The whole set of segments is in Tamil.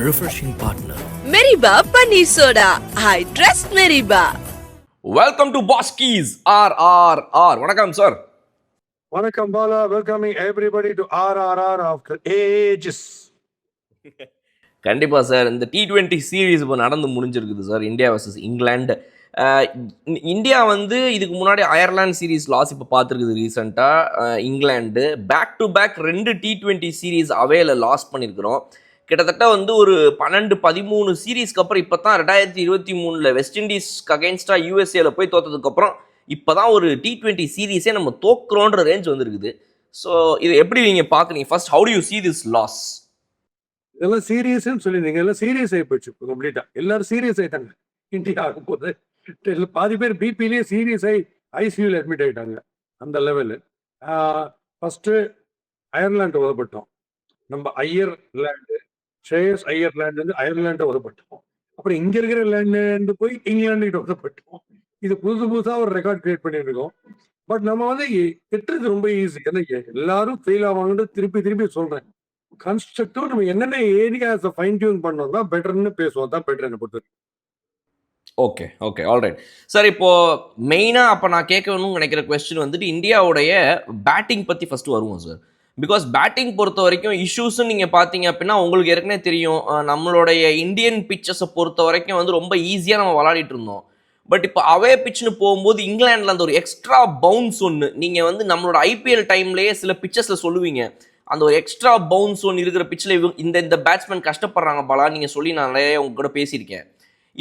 refreshing partner. Meriba Paneer Soda. I trust Meriba. Welcome to Boss Keys RRR. வணக்கம் சார். வணக்கம் Bala. Welcoming everybody to RRR after ages. கண்டிப்பாக சார், இந்த T20 சீரீஸ் இப்போ நடந்து முடிஞ்சிருக்குது சார், இந்தியா வர்சஸ் இங்கிலாந்து. இந்தியா வந்து இதுக்கு முன்னாடி அயர்லாந்து சீரீஸ் லாஸ் இப்போ பார்த்துருக்குது ரீசெண்டாக. England back to back 2 T20 series அவேல லாஸ் பண்ணியிருக்கிறோம். கிட்டத்தட்ட வந்து ஒரு 12-13 சீரீஸ்க்கு அப்புறம் இப்போ தான் 2023 வெஸ்ட் இண்டீஸ்க்கு அகேன்ஸ்டாக யூஎஸ்ஏல போய் தோற்றதுக்கப்புறம் இப்போ தான் ஒரு T20 சீரீஸே நம்ம தோக்குறோன்ற ரேஞ்ச் வந்துருக்குது. ஸோ இதை எப்படி நீங்கள் பார்க்குறீங்க? First, how do you see this loss? இதெல்லாம் சீரியஸ்ன்னு சொல்லியிருந்தீங்க, எல்லாம் சீரியஸ் ஆகி போச்சு கம்ப்ளீட்டா. எல்லாரும் சீரியஸ் ஆயிட்டாங்க. இந்தியா ஆகும்போது பாதி பேர் பிபிலேயே சீரியஸ் ஆகி ஐசியூல அட்மிட் ஆகிட்டாங்க. அந்த லெவலு. First Ireland உதப்பட்டோம். நம்ம அயர்லாண்டு ஷேயஸ் அயர்லாண்டு வந்து அயர்லாண்டை உதப்பட்டோம். அப்புறம் இங்க இருக்கிற லேண்டு போய் இங்கிலாந்து கிட்ட உதப்பட்டோம். இது புதுசா ஒரு ரெக்கார்ட் கிரியேட் பண்ணிட்டு இருக்கோம். பட் நம்ம வந்து திட்டுறது ரொம்ப ஈஸி. ஏன்னா எல்லாரும் ஃபெயில் ஆவாங்கன்னு திருப்பி சொல்றேன். கன்ஸ்ட்ரக்டிவ் நம்ம என்னென்ன ஏரியாஸை ஃபைன் டியூன் பண்ணோம் தான் பெட்டர்னு பேசுவோம். தான் பெட்டர் என்ன பொறுத்து. Okay alright sir. இப்போ மெயினாக அப்போ நான் கேட்கணும்னு நினைக்கிற கொஸ்டின் வந்துட்டு இந்தியாவுடைய பேட்டிங் பற்றி ஃபர்ஸ்ட் வருவோம் சார். பிகாஸ் பேட்டிங் பொறுத்த வரைக்கும் இஷ்யூஸ்ன்னு நீங்கள் பார்த்தீங்க அப்படின்னா உங்களுக்கு ஏற்கனவே தெரியும், நம்மளுடைய இந்தியன் பிச்சஸை பொறுத்த வரைக்கும் வந்து ரொம்ப ஈஸியாக நம்ம விளையாடிட்டு இருந்தோம். பட் இப்போ அவே பிச்சுன்னு போகும்போது இங்கிலாண்டில் அந்த ஒரு எக்ஸ்ட்ரா பவுன்ஸ் ஒன்று, நீங்கள் வந்து நம்மளோட ஐபிஎல் டைம்லேயே சில பிச்சஸில் சொல்லுவீங்க, அந்த ஒரு எக்ஸ்ட்ரா பவுன்ஸ் ஒன்று இருக்கிற பிச்சில் இந்த பேட்ஸ்மேன் கஷ்டப்படுறாங்க பாலா, நீங்கள் சொல்லி நான் நிறைய உங்க கூட பேசியிருக்கேன்.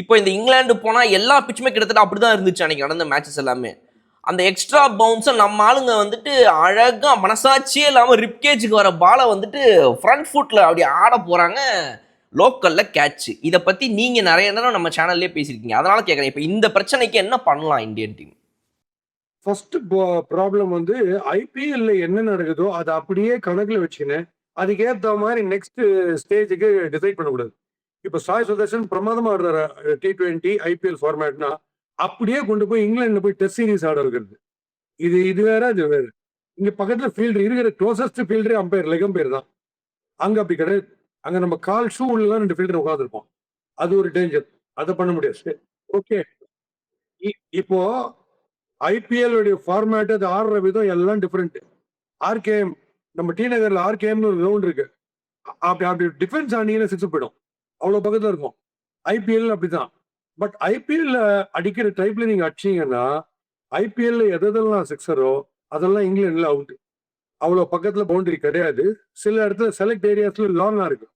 இப்போ இந்த இங்கிலாந்து போனால் எல்லா பிச்சுமே கிட்டத்தட்ட அப்படி தான் இருந்துச்சு அன்றைக்கி நடந்த மேட்சஸ் எல்லாமே. அந்த எக்ஸ்ட்ரா பவுன்ஸை நம்ம ஆளுங்க வந்துட்டு அழகாக மனசாட்சியே இல்லாமல் ரிப்கேஜுக்கு வர பாலை வந்துட்டு ஃப்ரண்ட் ஃபுட்டில் அப்படி ஆட போகிறாங்க, லோக்கலில் கேட்ச். இதை பற்றி நீங்கள் நிறைய நேரம் நம்ம சேனல்லே பேசியிருக்கீங்க. அதனால கேட்குறேன், இப்போ இந்த பிரச்சனைக்கு என்ன பண்ணலாம் இந்தியன் டீம்? ஃபர்ஸ்ட் ப்ராப்ளம் வந்து ஐபிஎல்ல என்ன நடக்குதோ அதை அப்படியே கணக்குல வச்சுக்கினேன், அதுக்கேற்ற மாதிரி நெக்ஸ்ட் ஸ்டேஜுக்கு டிசைட் பண்ணக்கூடாது. இப்போ சாய் சுதர்ஷன் பிரமாதமா ஆடுற T20 ஐபிஎல் ஃபார்மேட்னா அப்படியே கொண்டு போய் இங்கிலாந்துல போய் டெஸ்ட் சீரிஸ் ஆட இருக்கிறது. இது வேற அது வேற. இங்க பக்கத்துல ஃபீல்டர் இருக்கிற க்ளோசஸ்ட் ஃபீல்டரே அம்பையர் லெக் அம்பையர் தான். அங்க அப்படி கிடையாது. அங்க நம்ம கால் ஷூ உள்ளலாம் 2 ஃபீல்டர் உட்காந்துருப்போம். அது ஒரு டேஞ்சர். அதை பண்ண முடியாது. ஓகே, இப்போ ஐபிஎல் உடைய ஃபார்மேட் அது ஆடுற விதம் எல்லாம் டிஃப்ரெண்ட். ஆர்கேஎம் நம்ம டி நகர்ல ஆர்கேஎம்னு ஒரு கிரவுண்ட் இருக்கு. அப்படி டிஃபென்ஸ் ஆனீங்கன்னா 6 போயிடும், அவ்வளவு பக்கத்துல இருக்கும். ஐபிஎல் அப்படிதான். பட் ஐபிஎல்ல அடிக்கிற டைப்ல நீங்க அடிச்சீங்கன்னா ஐபிஎல்ல எதெல்லாம் சிக்ஸரோ அதெல்லாம் இங்கிலாந்துல அவுட். அவ்வளவு பக்கத்துல பவுண்டரி கிடையாது. சில இடத்துல செலக்ட் ஏரியாஸ்ல லாங்கா இருக்கு.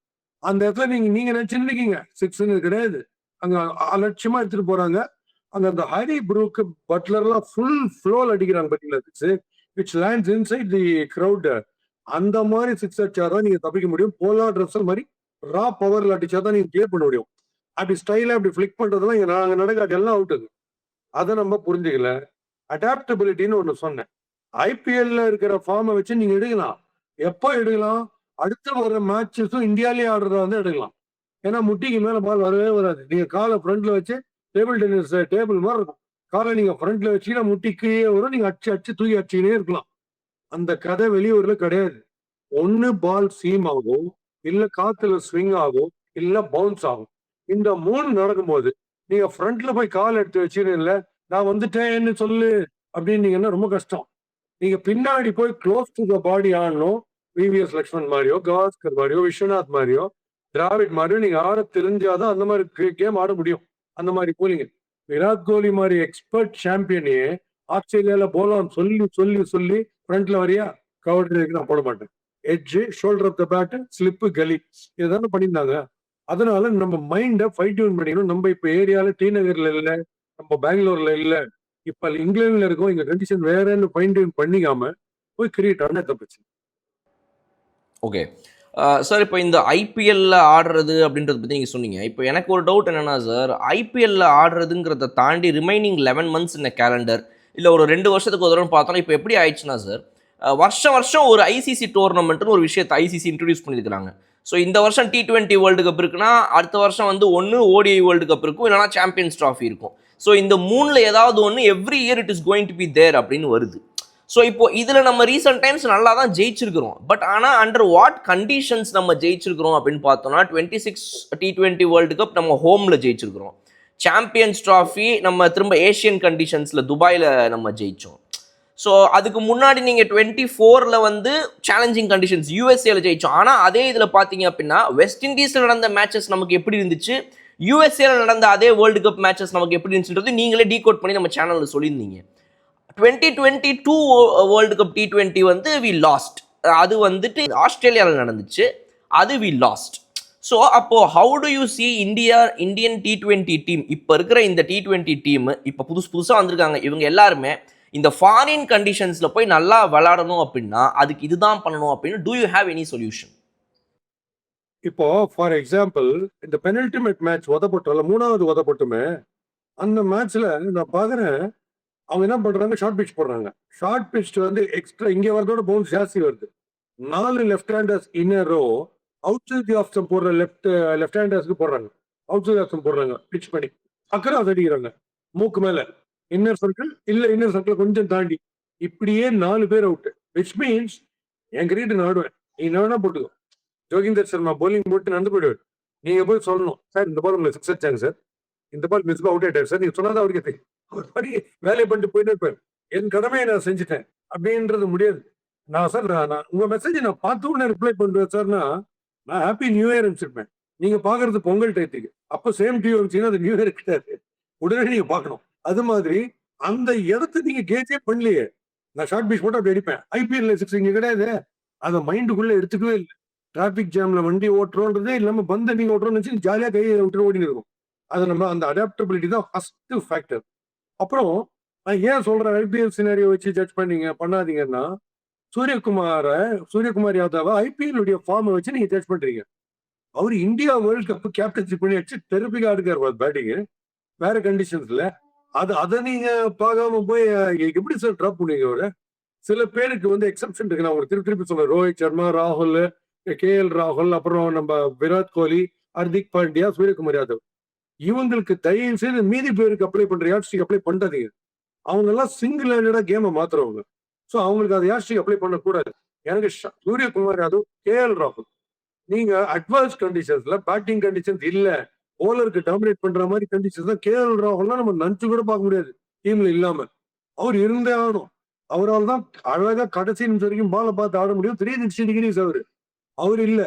அந்த இடத்துல நீங்க நினைச்சுருக்கீங்க 6 கிடையாது. அங்க அலட்சியமா எடுத்துட்டு போறாங்க. அந்த ஹரி ப்ரூக் பட்லர்லாம் ஃபுல் ஃப்ளோல அடிக்கிறாங்க பார்த்தீங்களா, which lands inside the crowd. அந்த மாதிரி 6 அடிச்சாதான் நீங்க தப்பிக்க முடியும். போலார்ட் ரசல் மாதிரி ரா பவர்ல அடிச்சாதான் நீங்க கிளியர் பண்ண முடியும். அப்படி ஸ்டைலா அப்படி ஃபிளிக் பண்றதெல்லாம் நாங்க நடக்காது, எல்லாம் அவுட்டுது. அதை நம்ம புரிஞ்சுக்கல. அடாப்டபிலிட்டின்னு ஒண்ணு சொன்னேன். ஐபிஎல்ல இருக்கிற ஃபார்மை வச்சு நீங்க எடுக்கலாம். எப்போ எடுக்கலாம்? அடுத்த வர மேட்சஸும் இந்தியாலேயே ஆடுறதா வந்து எடுக்கலாம். ஏன்னா முட்டிக்கு மேல பால் வரவே வராது. நீங்க காலை ஃப்ரண்ட்ல வச்சு டேபிள் டென்னிஸ் டேபிள் மாதிரி இருக்கும். காலை நீங்க ஃப்ரண்ட்ல வச்சீங்கன்னா முட்டிக்கே வரும். நீங்க அடிச்சு தூக்கி அடிச்சுக்கினே இருக்கலாம். அந்த கதை வெளியூர்ல கிடையாது. ஒன்னு பால் சீம் ஆகும், இல்ல காத்துல ஸ்விங் ஆகும், இல்ல பவுன்ஸ் ஆகும். இந்த 3 நடக்கும்போது நீங்க ஃப்ரண்ட்ல போய் கால் எடுத்து வச்சுன்னு இல்ல நான் வந்துட்டேன்னு சொல்லு அப்படின்னீங்கன்னா ரொம்ப கஷ்டம். நீங்க பின்னாடி போய் க்ளோஸ் டு த பாடி ஆடணும். விவிஎஸ் லக்ஷ்மண் மாதிரியோ, கவாஸ்கர் மாதிரியோ, விஸ்வநாத் மாதிரியோ, டிராவிட் மாதிரியோ நீங்க ஆட தெரிஞ்சாதான் அந்த மாதிரி கேம் ஆட முடியும். அந்த மாதிரி போலீங்க. விராட் கோலி மாதிரி எக்ஸ்பர்ட் சாம்பியனையே ஆஸ்திரேலியால போலாம் சொல்லி ஃப்ரண்ட்ல வரியா கவர் நான் போட மாட்டேன். Edge, shoulder of the bat, slip, gully இதுதானே பண்ணியிருந்தாங்க. அதனால நம்ம மைண்டை ஃபைன் டியூன் பண்ணிக்கணும். நம்ம இப்ப ஏரியால டி நகர்ல இல்ல, நம்ம பெங்களூர்ல இல்ல, இப்ப இங்கிலாந்துல இருக்கோம். இங்க கண்டிஷன் வேறன்னு ஃபைன் டியூன் பண்ணிக்காம போய் கிரியேட் ஆன தப்பிச்சு. ஓகே சார், இப்போ இந்த ஐபிஎல்ல ஆடுறது அப்படின்றத பற்றி நீங்கள் சொன்னீங்க. இப்போ எனக்கு ஒரு டவுட் என்னென்னா சார், ஐபிஎல்ல ஆடுறதுங்கிறத தாண்டி ரிமைனிங் 11 months இந்த கேலண்டர் இல்லை ஒரு 2 வருஷத்துக்கு ஒரு தடவை பார்த்தோன்னா இப்போ எப்படி ஆயிடுச்சுன்னா சார், வருஷம் ஒரு ஐசிசி டோர்னமெண்ட்னு ஒரு விஷயத்தை ஐசிசி இன்ட்ரடியூஸ் பண்ணியிருக்கிறாங்க. ஸோ இந்த வருஷம் T20 வேர்ல்டு கப் இருக்குன்னா அடுத்த வருஷம் வந்து ஒன்று ஓடிஐ வேர்ல்டு கப் இருக்கும், இல்லைனா சாம்பியன்ஸ் ட்ராஃபி இருக்கும். ஸோ இந்த 3ல் ஏதாவது ஒன்று every year it is going to be there அப்படின்னு வருது. ஸோ இப்போ இதில் நம்ம ரீசெண்ட் டைம்ஸ் நல்லா தான் ஜெயிச்சிருக்கிறோம். பட் ஆனால் அண்டர் வாட் கண்டிஷன்ஸ் நம்ம ஜெயிச்சிருக்கிறோம் அப்படின்னு பார்த்தோம்னா 26 T20 வேர்ல்டு கப் நம்ம ஹோமில் ஜெயிச்சிருக்கிறோம். சாம்பியன்ஸ் ட்ராஃபி நம்ம திரும்ப ஏஷியன் கண்டிஷன்ஸில் துபாயில் நம்ம ஜெயித்தோம். ஸோ அதுக்கு முன்னாடி நீங்கள் 24 வந்து சேலஞ்சிங் கண்டிஷன்ஸ் யூஎஸ்ஏல ஜெயித்தோம். ஆனால் அதே இதில் பார்த்தீங்க அப்படின்னா வெஸ்ட் இண்டீஸில் நடந்த மேட்சஸ் நமக்கு எப்படி இருந்துச்சு, யூஎஸ்ஏல நடந்த அதே வேர்ல்டு கப் மேட்சஸ் நமக்கு எப்படி இருந்துச்சுன்றது நீங்களே டீகோட் பண்ணி நம்ம சேனலில் சொல்லியிருந்தீங்க. 2022 வேர்ல்டு கப் T20 வந்து வி லாஸ்ட். அது வந்துட்டு ஆஸ்திரேலியாவில் நடந்துச்சு, அது வி லாஸ்ட். ஸோ அப்போ how do you see Indian T20 team, இப்போ இருக்கிற இந்த T20 டீம் இப்போ புதுசாக வந்திருக்காங்க, இவங்க எல்லாருமே இந்த ஃபாரின் கண்டிஷன்ஸில் போய் நல்லா விளையாடணும் அப்படின்னா அதுக்கு இதுதான் பண்ணணும் அப்படின்னு do you have any solution? இப்போ ஃபார் எக்ஸாம்பிள் இந்த பெனல்டிமேட் மேட்ச் உதப்பட்டோம்ல, 3வது உதப்பட்டுமே, அந்த மேட்ச்ல நான் பாக்குறேன் அவங்க என்ன பண்றாங்க, ஷார்ட் பிச் போடுறாங்க. ஷார்ட் பிச் வந்து எக்ஸ்ட்ரா இங்க வரதோட பவுன்ஸ் ஜாஸ்தி வருது. 4 left handers inner row outside off stump போடுற லெஃப்ட் ஹேண்டர்ஸ்க்கு போடுறாங்க, அவுட் சைட் ஆஃப் ஸ்டம்ப் போடுறாங்க, பிச் பண்ணி அக்கறாஸ் அடிக்கிறாங்க மூக்கு மேல, இன்னர் சர்க்கிள் இல்ல இன்னர் சர்க்கிள் கொஞ்சம் தாண்டி, இப்படியே 4 பேர் அவுட். விச் மீன்ஸ் என் கிரீட் நடுவேன், நீ என்ன போட்டுக்கோ, ஜோகிந்தர் சர்மா போலிங் போட்டு நடந்து போயிடுவார். நீங்க போய் சொல்லணும், சார் இந்த பால் உங்களுக்கு சிக்ஸ் அடிச்சாங்க சார், இந்த பால் மிஸ் அவுட் ஆயிட்டாரு சார், நீங்க சொன்னாதான் அவருக்கு தெரியும். ஒரு படி வேலையை பண்ணிட்டு போயிட்டு இருப்பார். என் கடமையை நான் செஞ்சுட்டேன் அப்படின்றது முடியாது. நான் சார் நான் உங்க மெசேஜ் நான் பார்த்து உடனே ரிப்ளை பண்ணுவேன் சார்னா நான் ஹாப்பி நியூ இயர் அனுப்பிச்சிருப்பேன். நீங்க பாக்குறது பொங்கல் டயத்துக்கு, அப்போ சேம் டியூ அனுப்பிச்சீங்கன்னா அது நியூ இயர் கிடையாது, உடனே நீங்க பார்க்கணும். அது மாதிரி அந்த இடத்த நீங்க கேஜே பண்ணலையே. நான் ஷார்ட் பீச் போட்டு அப்படி அடிப்பேன், ஐபிஎல்ல சிக்ஸ் இங்க கிடையாது, அதை மைண்டுக்குள்ள எடுத்துக்கவே இல்லை. டிராபிக் ஜாம்ல வண்டி ஓட்டுறோன்றதே இல்லாம பந்த நீங்க ஓட்டுறோம்னு வச்சு ஜாலியா கையை விட்டு ஓடினு இருக்கும். அது நம்ம அந்த அடாப்டபிலிட்டி தான் ஃபர்ஸ்ட் ஃபேக்டர். அப்புறம் நான் ஏன் சொல்றேன் ஐபிஎல் சினாரியோ வச்சு ஜட்ஜ் பண்ணாதீங்கன்னா, சூரியகுமார் யாதவ ஐபிஎல் உடைய ஃபார்மை வச்சு நீங்க ஜட்ஜ் பண்றீங்க. அவர் இந்தியா வேர்ல்ட் கப் கேப்டன்ஷிப் பண்ணி வச்சு தெரப்பிக்கா இருக்காரு பேட்டிங் வேற கண்டிஷன்ஸ்ல. அதை நீங்க பார்க்காம போய் எப்படி சார் ட்ராப் பண்ணுவீங்க? அவரு சில பேருக்கு வந்து எக்ஸப்ஷன் இருக்கு. நான் உங்களுக்கு திருப்பி சொல்றேன், ரோஹித் சர்மா, ராகுல், KL ராகுல், அப்புறம் நம்ம விராட் கோலி, ஹர்திக் பாண்டியா, சூரியகுமார் யாதவ், இவங்களுக்கு தயவு செய்து மீதி பேருக்கு அப்ளை பண்ற யாட்ஸ்டிக் அப்ளை பண்ணாதீங்க. அவங்க எல்லாம் சிங்கிள் ஹேண்டடா கேமை மாத்துறவங்க. ஸோ அவங்களுக்கு அதை யாட்ஸ்டிக் அப்ளை பண்ணக்கூடாது. எனக்கு சூரியகுமார் யாதவ், KL ராகுல், நீங்க அட்வான்ஸ் கண்டிஷன்ஸ்ல பேட்டிங் கண்டிஷன்ஸ் இல்ல, போலருக்கு டாமினேட் பண்ற மாதிரி கண்டிஷன்ஸ் தான். KL ராகுல்லாம் நம்ம நினைச்சு கூட பார்க்க முடியாது டீம்ல இல்லாம. அவர் இருந்தே ஆகணும். அவரால் தான் அழகா கடைசி நிமிஷம் வரைக்கும் பாலை பார்த்து ஆட முடியும். 360 டிகிரிஸ் அவர் இல்ல.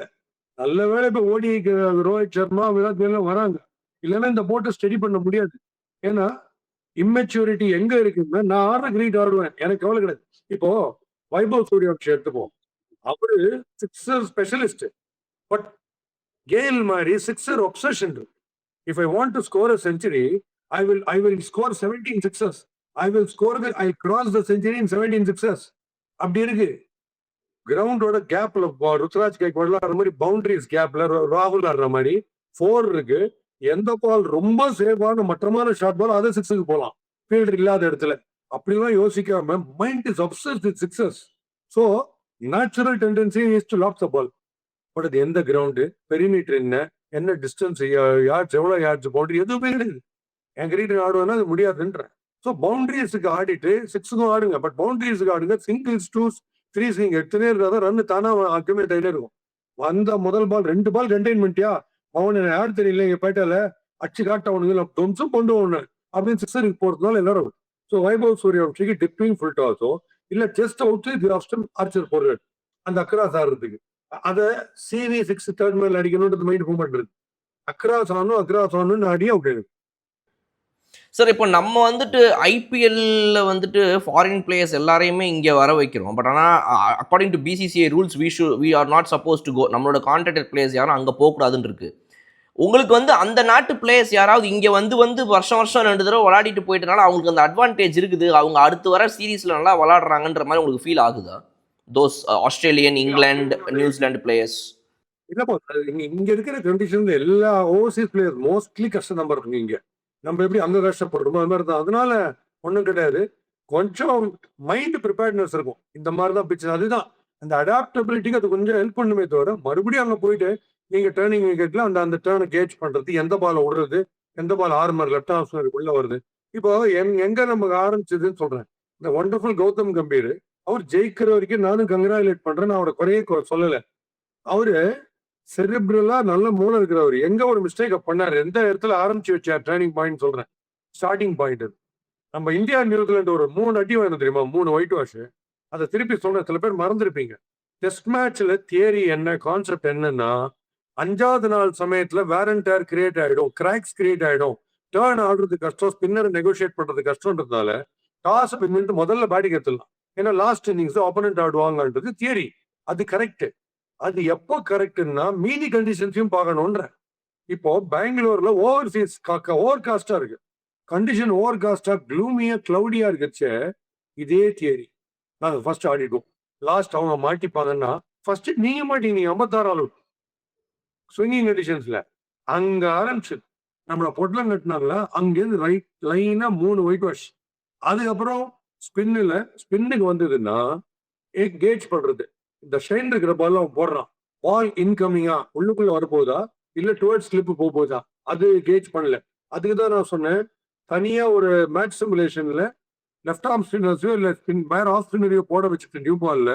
நல்ல வேலை இப்ப ஓடி ரோஹித் சர்மா, விராட் கோலி வராங்க, இல்லைன்னா இந்த போட்டை ஸ்டடி பண்ண முடியாது. ஏன்னா இம்மெச்சூரிட்டி எங்க இருக்குன்னா, நான் ஆடுற கிரீட் ஆடுவேன், எனக்கு கவலை கிடையாது. இப்போ வைபவ் சூரியவன்ஷி எடுத்துப்போம், அவரு சிக்ஸர் ஸ்பெஷலிஸ்ட். பட் கேல் மாதிரி sixer obsession. If I want to score a century, I will score 17 sixers. I cross the century in 17 sixers. அப்படி இருக்கு. கிரவுண்டோட கேப்ல ருத்ராஜ் கைக்வாட் ஆடுற மாதிரி பவுண்டரிஸ் கேப்ல ராகுல் ஆடுற மாதிரி 4 இருக்கு. எந்த பால் ரொம்ப சேஃபான மட்டமான ஷார்ட் பால், அதை சிக்ஸுக்கு போகலாம் ஃபீல்டர் இல்லாத இடத்துல. அப்படிலாம் யோசிக்காம mind is obsessed with sixers. So natural tendency is to lock the ball. But அது எந்த கிரவுண்டு, பெரிமீட்டர் என்ன டிஸ்டன்ஸ், யார்ட்ஸ், எவ்வளோ யார்ட்ஸ், பவுண்டரி எதுவுமே கிடையாது. என் கிரீட் ஆடுவேன்னா அது முடியாதுன்றேன். ஸோ பவுண்டரிஸுக்கு ஆடிட்டு சிக்ஸுக்கும் ஆடுங்க, பட் பவுண்டரிஸுக்கு ஆடுங்க. சிங்கிள்ஸ், டூஸ், த்ரீஸ் நீங்க எடுத்துனே இருக்காத ரன் தானா அக்யூமேட் ஆகிட்டே இருக்கும். வந்த முதல் பால் 2 பால் கண்டெயின்மெண்ட்டியா, அவனு யார் தெரியல, இங்க போயிட்டால அச்சு காட்ட அவனுங்க தொம்சம் கொண்டு ஒண்ணு அப்படின்னு சிக்ஸருக்கு போறதுனால எல்லாரும். ஸோ வைபவ் சூரியவன்ஷிக்கு டிப்பிங் ஃபுல் டாஸோ இல்ல ஜஸ்ட் அவுட் ஆர்ச்சர் போடுறது அந்த அக்ராஸ் ஆடுறதுக்கு, அதை CV 6 தேர்ட் மேல் அடிக்கணும்ன்றது மைண்ட் மூவ் பண்றது. அக்ராஸ் ஆனும் அடி அவுட் ஆயிடும். சார் இப்போ நம்ம வந்துட்டு ஐபிஎல்ல வந்துட்டு ஃபாரின் பிளேயர்ஸ் எல்லாரையுமே இங்கே வர வைக்கிறோம். பட் ஆனால் according to BCCI rules we are not suppose to go. நம்மளோட கான்ட்ராக்டட் பிளேயர்ஸ் யாரும் அங்கே போகக்கூடாதுன்னு இருக்கு. உங்களுக்கு வந்து அந்த நாட்டு பிளேயர்ஸ் யாராவது இங்கே வந்து வருஷம் 2 தடவை விளையாடிட்டு போயிட்டனால அவங்களுக்கு அந்த அட்வான்டேஜ் இருக்குது, அவங்க அடுத்து வர சீரீஸில் நல்லா விளையாடுறாங்கன்ற மாதிரி உங்களுக்கு ஃபீல் ஆகுதா? Those Australian, England, New Zealand players. இல்லப்பா, இங்க இருக்கிற கண்டிஷன் எல்லா ஓவர்சீஸ் பிளேயர் மோஸ்ட்லி கஷ்டம் நம்பர் இருக்குங்க. இங்க நம்ம எப்படி அங்க கஷ்டப்படுறோமோ அது மாதிரி தான். அதனால ஒன்றும் கிடையாது. கொஞ்சம் மைண்ட் ப்ரிப்பேர்ட்னஸ் இருக்கும். இந்த மாதிரி தான் பிச்சு, அதுதான் அந்த அடாப்டபிலிட்டிக்கு அது கொஞ்சம் ஹெல்ப் பண்ணுமே தவிர, மறுபடியும் அங்கே போயிட்டு நீங்க டேர்னிங் விக்கெட்ல அந்த டேர்னை கேட்ச் பண்றது, எந்த பால் விடுறது, எந்த பால் ஆர்மர் லெஃப்ட் ஆஃப் உள்ள வருது. இப்போ எங்க நமக்கு ஆரம்பிச்சதுன்னு சொல்றேன். இந்த ஒண்டர்ஃபுல் கௌதம் கம்பீர் அவர் ஜெயிக்கிற வரைக்கும் நானும் கங்க்ராச்சுலேட் பண்றேன். நான் அவரை குறையே சொல்லல. அவரு செரிப்ரலா நல்ல மூளை இருக்கிறவர். எங்க ஒரு மிஸ்டேக் பண்ணாரு, எந்த இடத்துல ஆரம்பிச்சு வச்சார் டர்னிங் பாயிண்ட் சொல்றேன். Starting point. நம்ம இந்தியா நியூசிலாந்து ஒரு 3 அடி வேணும் தெரியுமா, 3 ஒயிட் வாஷ். அதை திருப்பி சொல்றேன், சில பேர் மறந்துருப்பீங்க. டெஸ்ட் மேட்ச்ல தியரி என்ன, கான்செப்ட் என்னன்னா, 5வது நாள் சமயத்துல வேர் அண்ட் டேர் கிரியேட் ஆயிடும், கிராக்ஸ் கிரியேட் ஆயிடும், டர்ன் ஆடுறது கஷ்டம், ஸ்பின்னர் நெகோசியேட் பண்றது கஷ்டம்ன்றதுனால டாஸ் பின்னிட்டு முதல்ல பேட்டிங் எடுத்துடலாம். ஏன்னா லாஸ்ட் இன்னிங்ஸ் ஆப்போனன்ட் ஆடுவாங்கன்றது தியரி. அது கரெக்ட். அது எப்போ கரெக்ட்னா மீதி கண்டிஷன்ஸையும் பார்க்கணும்ன்ற. இப்போ பெங்களூர்ல ஓவர்சீஸ் ஓவர் காஸ்டா இருக்கு, கண்டிஷன் ஓவர் காஸ்டா க்ளூமியா கிளவுடியா இருக்குச்சு. இதே தியரி நாங்க ஃபர்ஸ்ட் ஆடிடுவோம். லாஸ்ட் அவங்க மாட்டிப்பாங்கன்னா ஃபர்ஸ்ட் நீங்க மாட்டீங்க 56 ஆள் ஸ்விங்கிங் கண்டிஷன்ஸ்ல. அங்க ஆரம்பிச்சு நம்மள பொட்டலம் கட்டினாங்களா, அங்கேருந்து ரைட் லைனா 3 ஒயிட் வாஷ். அதுக்கப்புறம் ஸ்பின்னுக்கு வந்ததுன்னா கேஜ் பண்றது. இந்த ஷைன் இருக்கிற பால் அவன் போடுறான், பால் இன்கமிங்கா உள்ளுக்குள்ள வரப்போகுதா இல்ல டுவர்ட்ஸ் ஸ்லிப் போகுதா, அது கேஜ் பண்ணல. அதுக்கு தான் நான் சொன்னேன், தனியா ஒரு மேட்ச் சிமுலேஷன்ல லெஃப்ட் ஆர்ம் ஸ்பின்னர்ஸையோ இல்ல வேற ஆஃப் ஸ்பின்னரையோ போட வச்சுட்டு நியூ பால்ல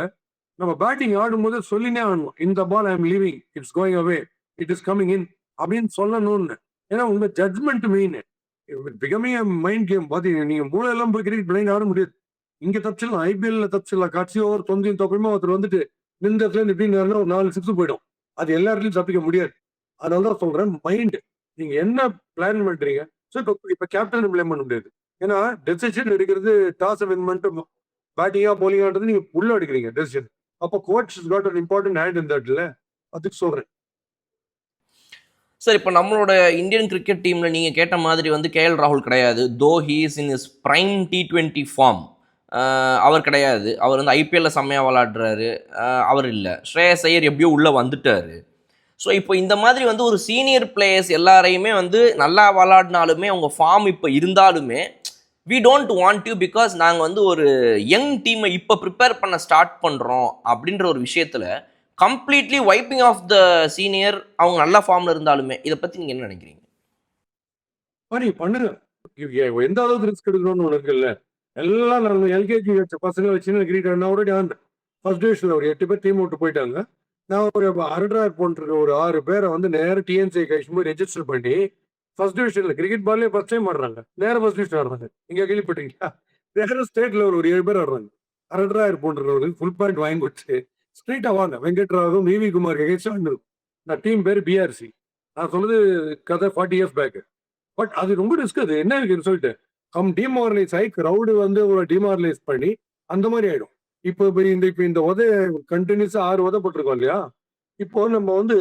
நம்ம பேட்டிங் ஆடும்போது சொல்லினே ஆடணும், இந்த ball I am leaving, it's going away, it is coming in அப்படின்னு சொல்லணும்னு. ஏன்னா உங்க judgement main. Becoming mind game. பாத்தீங்கன்னா நீங்க மூளை எல்லாம் போய் கிரிக்கெட் பிளைண்ட் ஆட முடியாது. இங்க தப்பிச்சிடலாம், ஐபிஎல்ல தப்பிச்சிடலாம். கட்சி ஓவர் தொந்தியும் தொப்பையுமா ஒருத்தர் வந்துட்டு நின்ற இடத்துல இப்படின்னு ஒரு 4 6 போயிடும். அது எல்லா இடத்துலயும் தப்பிக்க முடியாது. அதனாலதான் சொல்றேன், மைண்ட். நீங்க என்ன பிளான் பண்றீங்க. ஸோ இப்ப கேப்டன் பிளேம் பண்ண முடியாது. ஏன்னா டெசிஷன் எடுக்கிறது டாஸ் வின் பண்ணிட்டு பேட்டிங்கா போலிங்கான்றது நீங்க உள்ள எடுக்கிறீங்க டெசிஷன். அப்போ coach got an important hand இந்த இடத்துல. அதுக்கு சொல்றேன். சார் இப்போ நம்மளோட இந்தியன் கிரிக்கெட் டீமில் நீங்கள் கேட்ட மாதிரி வந்து கேஎல் ராகுல் கிடையாது. Though he is in is prime T20 form. அவர் கிடையாது. அவர் வந்து ஐபிஎல்ல செம்மையாக விளாடுறாரு. அவர் இல்லை. ஸ்ரேயஸ் ஐயர் எப்படியோ உள்ளே வந்துட்டார். ஸோ இப்போ இந்த மாதிரி வந்து ஒரு சீனியர் பிளேயர்ஸ் எல்லாரையுமே வந்து நல்லா விளாடினாலுமே அவங்க ஃபார்ம் இப்போ இருந்தாலுமே we don't want you because நாங்கள் வந்து ஒரு யங் டீமை இப்போ ப்ரிப்பேர் பண்ண ஸ்டார்ட் பண்ணுறோம் அப்படின்ற ஒரு விஷயத்தில் completely wiping off the senior அவங்க நல்ல ஃபார்ம்ல இருந்தாலுமே. இதை பற்றி நீங்கள் என்ன நினைக்கிறீங்க? நீ பண்ணுங்க, எந்த அளவுக்கு ரிஸ்க் எடுக்கணும்னு ஒன்று இருக்குல்ல. எல்லாம் நாங்கள் எல்கேஜி வச்ச பசங்களை வச்சு கிரிக்கெட் நான் ஆல்ரெடி ஆனேன். ஃபர்ஸ்ட் டிவிஷனில் ஒரு 8 பேர் டீம் விட்டு போயிட்டாங்க. நான் ஒரு அரட்ராயர் போன்ற ஒரு 6 பேரை வந்து நேரம் டிஎன்சி காஷ்மீர் ரெஜிஸ்டர் பண்ணி ஃபர்ஸ்ட் டிவிஷன்ல கிரிக்கெட் பால்லே ஃபர்ஸ்ட் டைம் ஆடுறாங்க. நேரம் ஃபர்ஸ்ட் டிவிஷன் ஆடுறாங்க. இங்கே கேள்விப்பட்டீங்களா? வேற ஸ்டேட் லெவல் ஒரு 7 பேர் ஆடுறாங்க. அரட்ராயர் போன்ற ஃபுல் பாயிண்ட் வாங்கி வச்சு ஸ்ட்ரீட்டா வாங்க. வெங்கட்ராவும் விவி குமார் நான் டீம் பேர் பிஆர்சி. நான் சொல்றது கதை 40 இயர்ஸ் பேக். பட் அது ரொம்ப ரிஸ்க். அது என்ன இருக்குன்னு சொல்லிட்டு டிமாரலைஸ் ஆகி கிரௌடு வந்து ஒரு டிமாரலைஸ் பண்ணி அந்த மாதிரி ஆயிடும். இப்போ இந்த உதை கண்டினியூஸா 6 உதை போட்டிருக்கோம் இல்லையா. இப்போ நம்ம வந்து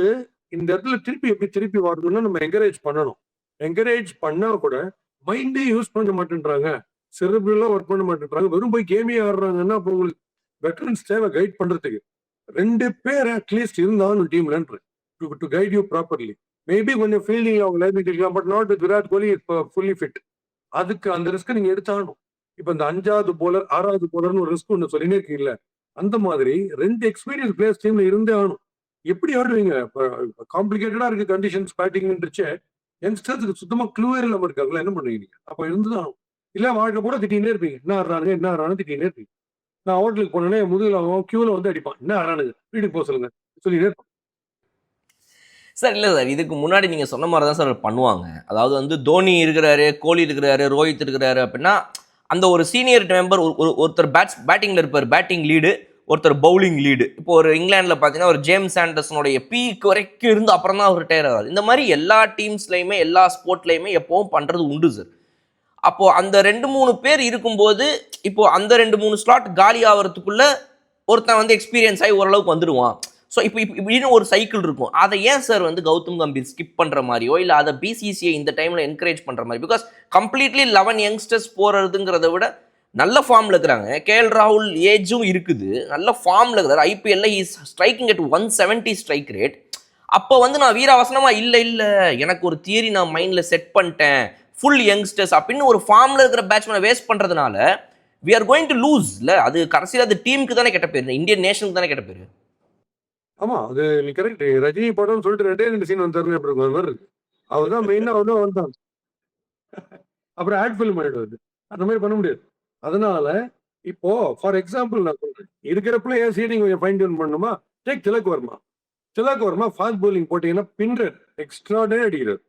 இந்த இடத்துல திருப்பி வரணும்னா நம்ம என்கரேஜ் பண்ணணும். என்கரேஜ் பண்ணா கூட மைண்டே யூஸ் பண்ண மாட்டேன்றாங்க, செரிப்ரலா ஒர்க் பண்ண மாட்டேன்றாங்க. வெறும் போய் கேமே ஆடுறாங்கன்னா அப்போ உங்களுக்கு வெட்டரன்ஸ் தேவை கைட் பண்றதுக்கு. 2 பேர் அட்லீஸ்ட் இருந்தாலும் டீம்ல to guide you properly. Maybe கொஞ்சம் ஃபீல்டிங் அவங்க லைபிலிட்டி இருக்கலாம், but not with Virat Kohli fully fit. அதுக்கு அந்த ரிஸ்க் நீங்க எடுத்தாகணும். இப்ப இந்த 5வது போலர் 6வது போலர்னு ஒரு ரிஸ்க் ஒன்று சொல்லினே இருக்கீங்கல்ல, அந்த மாதிரி 2 எக்ஸ்பீரியன்ஸ் பிளேயர்ஸ் டீம்ல இருந்தே ஆகணும். எப்படி ஆடுவீங்க? காம்ப்ளிகேட்டடா இருக்கு கண்டிஷன்ஸ் பேட்டிங்ன்றச்சு. யங்ஸ்டர்ஸுக்கு சுத்தமா க்ளூவே இல்லாம இருக்காங்களா, என்ன பண்ணுவீங்க நீங்க? அப்ப இருந்துதான் ஆகணும். இல்ல வாழ்க்கை கூட திட்டிகிட்டே இருப்பீங்க, என்ன ஆடுறானு திட்டிகிட்டே இருப்பீங்க. நான் ஹோட்டலுக்கு போனேன்னா முதுகுல கியூல வந்து அடிப்பான், என்ன ஆடுறானுங்க வீட்டுக்கு போக சொல்லுங்க சொல்லிட்டே இருப்பான். சார் இல்லை சார், இதுக்கு முன்னாடி நீங்கள் சொன்ன மாதிரி தான் சார் பண்ணுவாங்க. அதாவது வந்து தோனி இருக்கிறாரு, கோலி இருக்கிறாரு, ரோஹித் இருக்கிறாரு அப்படின்னா அந்த ஒரு சீனியர் மெம்பர் ஒருத்தர் பேட்டிங்கில் இருப்பார், பேட்டிங் லீடு, ஒருத்தர் பவுலிங் லீடு. இப்போ ஒரு இங்கிலாண்டில் பார்த்தீங்கன்னா ஒரு ஜேம்ஸ் ஆண்டர்சனுடைய பீக் வரைக்கும் இருந்து அப்புறம் தான் அவர் ரிட்டையர் ஆகாது. இந்த மாதிரி எல்லா டீம்ஸ்லையுமே எல்லா ஸ்போர்ட்லையுமே எப்பவும் பண்ணுறது உண்டு சார். அப்போது அந்த 2-3 பேர் இருக்கும்போது இப்போது அந்த 2-3 ஸ்லாட் காலி ஆகிறதுக்குள்ள ஒருத்தன் வந்து எக்ஸ்பீரியன்ஸ் ஆகி ஓரளவுக்கு வந்துடுவான். ஸோ இப்படின்னு ஒரு சைக்கிள் இருக்கும். அதை ஏன் சார் வந்து கௌதம் கம்பீர் ஸ்கிப் பண்ணுற மாதிரியோ இல்லை அதை பிசிசிஐ இந்த டைமில் என்கரேஜ் பண்ணுற மாதிரி? பிகாஸ் கம்ப்ளீட்லி 11 யங்ஸ்டர்ஸ் போகிறதுங்கிறத விட நல்ல ஃபார்மில் இருக்கிறாங்க. கேஎல் ராகுல் ஏஜும் இருக்குது, நல்ல ஃபார்மில் இருக்கிறார். ஐபிஎல்ல is striking at 170 strike rate. அப்போ வந்து நான் வீராவசனமாக இல்லை எனக்கு ஒரு தியரி நான் மைண்டில் செட் பண்ணிட்டேன், ஃபுல் யங்ஸ்டர்ஸ் அப்படின்னு ஒரு ஃபார்மில் இருக்கிற பேட்ஸ்மேனை வேஸ்ட் பண்ணுறதுனால we are going to lose. இல்லை அது கடைசியில் அது டீமுக்கு தானே கெட்ட பேர், இந்தியன் நேஷனுக்கு தானே கெட்ட பேர். ஆமா, அது நீ கரெக்ட். ரஜினி படம்னு சொல்லிட்டு 2 சீன் வந்தாருன்னு எப்படி இருக்கும் மாதிரி இருக்கு. அவர் தான் மெயினா வந்தான். அப்புறம் ஆட் ஃபிலிம் ஆயிடுவது. அந்த மாதிரி பண்ண முடியாது. அதனால இப்போ ஃபார் எக்ஸாம்பிள் நான் சொல்றேன், இருக்கிற பிளேயர்ஸையும் நீங்க ஃபைன் டியூன் பண்ணணுமா? Take Tilak Varma. Tilak Varma fast bowling போட்டீங்கன்னா பின்னர் எக்ஸ்ட்ராடனரி அடிக்கிறார்.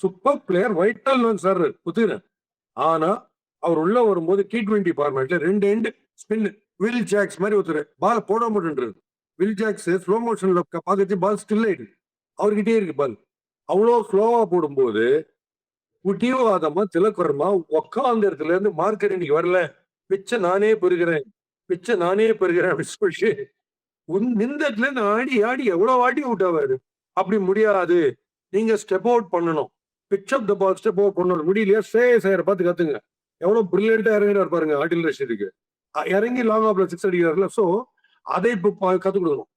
சூப்பர் பிளேயர், வைட்டல் சார் குத்துறேன். ஆனா அவர் உள்ள வரும்போது T20 ஃபார்மேட்ல 2 எண்ட் ஸ்பின் வில் ஜாக்ஸ் மாதிரி ஒருத்தர் பால் போட மாட்டேன்றது. வில் ஜாக்ஸ் ஸ்லோ மோஷன்ல பார்க்கச்சு பால் ஸ்டில் ஆயிடுது. அவர்கிட்டயே இருக்கு பால். அவ்வளோ ஸ்லோவா போடும்போது புட்டிவாதமா திலக் வர்மா உட்கார்ந்த இடத்துல இருந்து மார்க்கெட் இன்னைக்கு வரல, பிச்சை நானே பெறுகிறேன், பிச்சை நானே பெறுகிறேன் அப்படின்னு சொல்லிட்டு நின்ற இடத்துல இருந்து ஆடி ஆடி எவ்வளவு ஆடி அவுட் ஆவாரு. அப்படி முடியாது, நீங்க ஸ்டெப் அவுட் பண்ணணும், பிச் அப் த பால், ஸ்டெப் அவுட் பண்ணணும். முடியலையா சேர பார்த்து கத்துங்க. எவ்வளவு பிரில்லியண்டா இறங்கினார் பாருங்க ஆடில் ரஷீதுக்கு. இறங்கி லாங் ஆஃப்ல 6 அடிக்கிறாருல. சோ அதை இப்போ கத்துக் கொடுக்கணும்.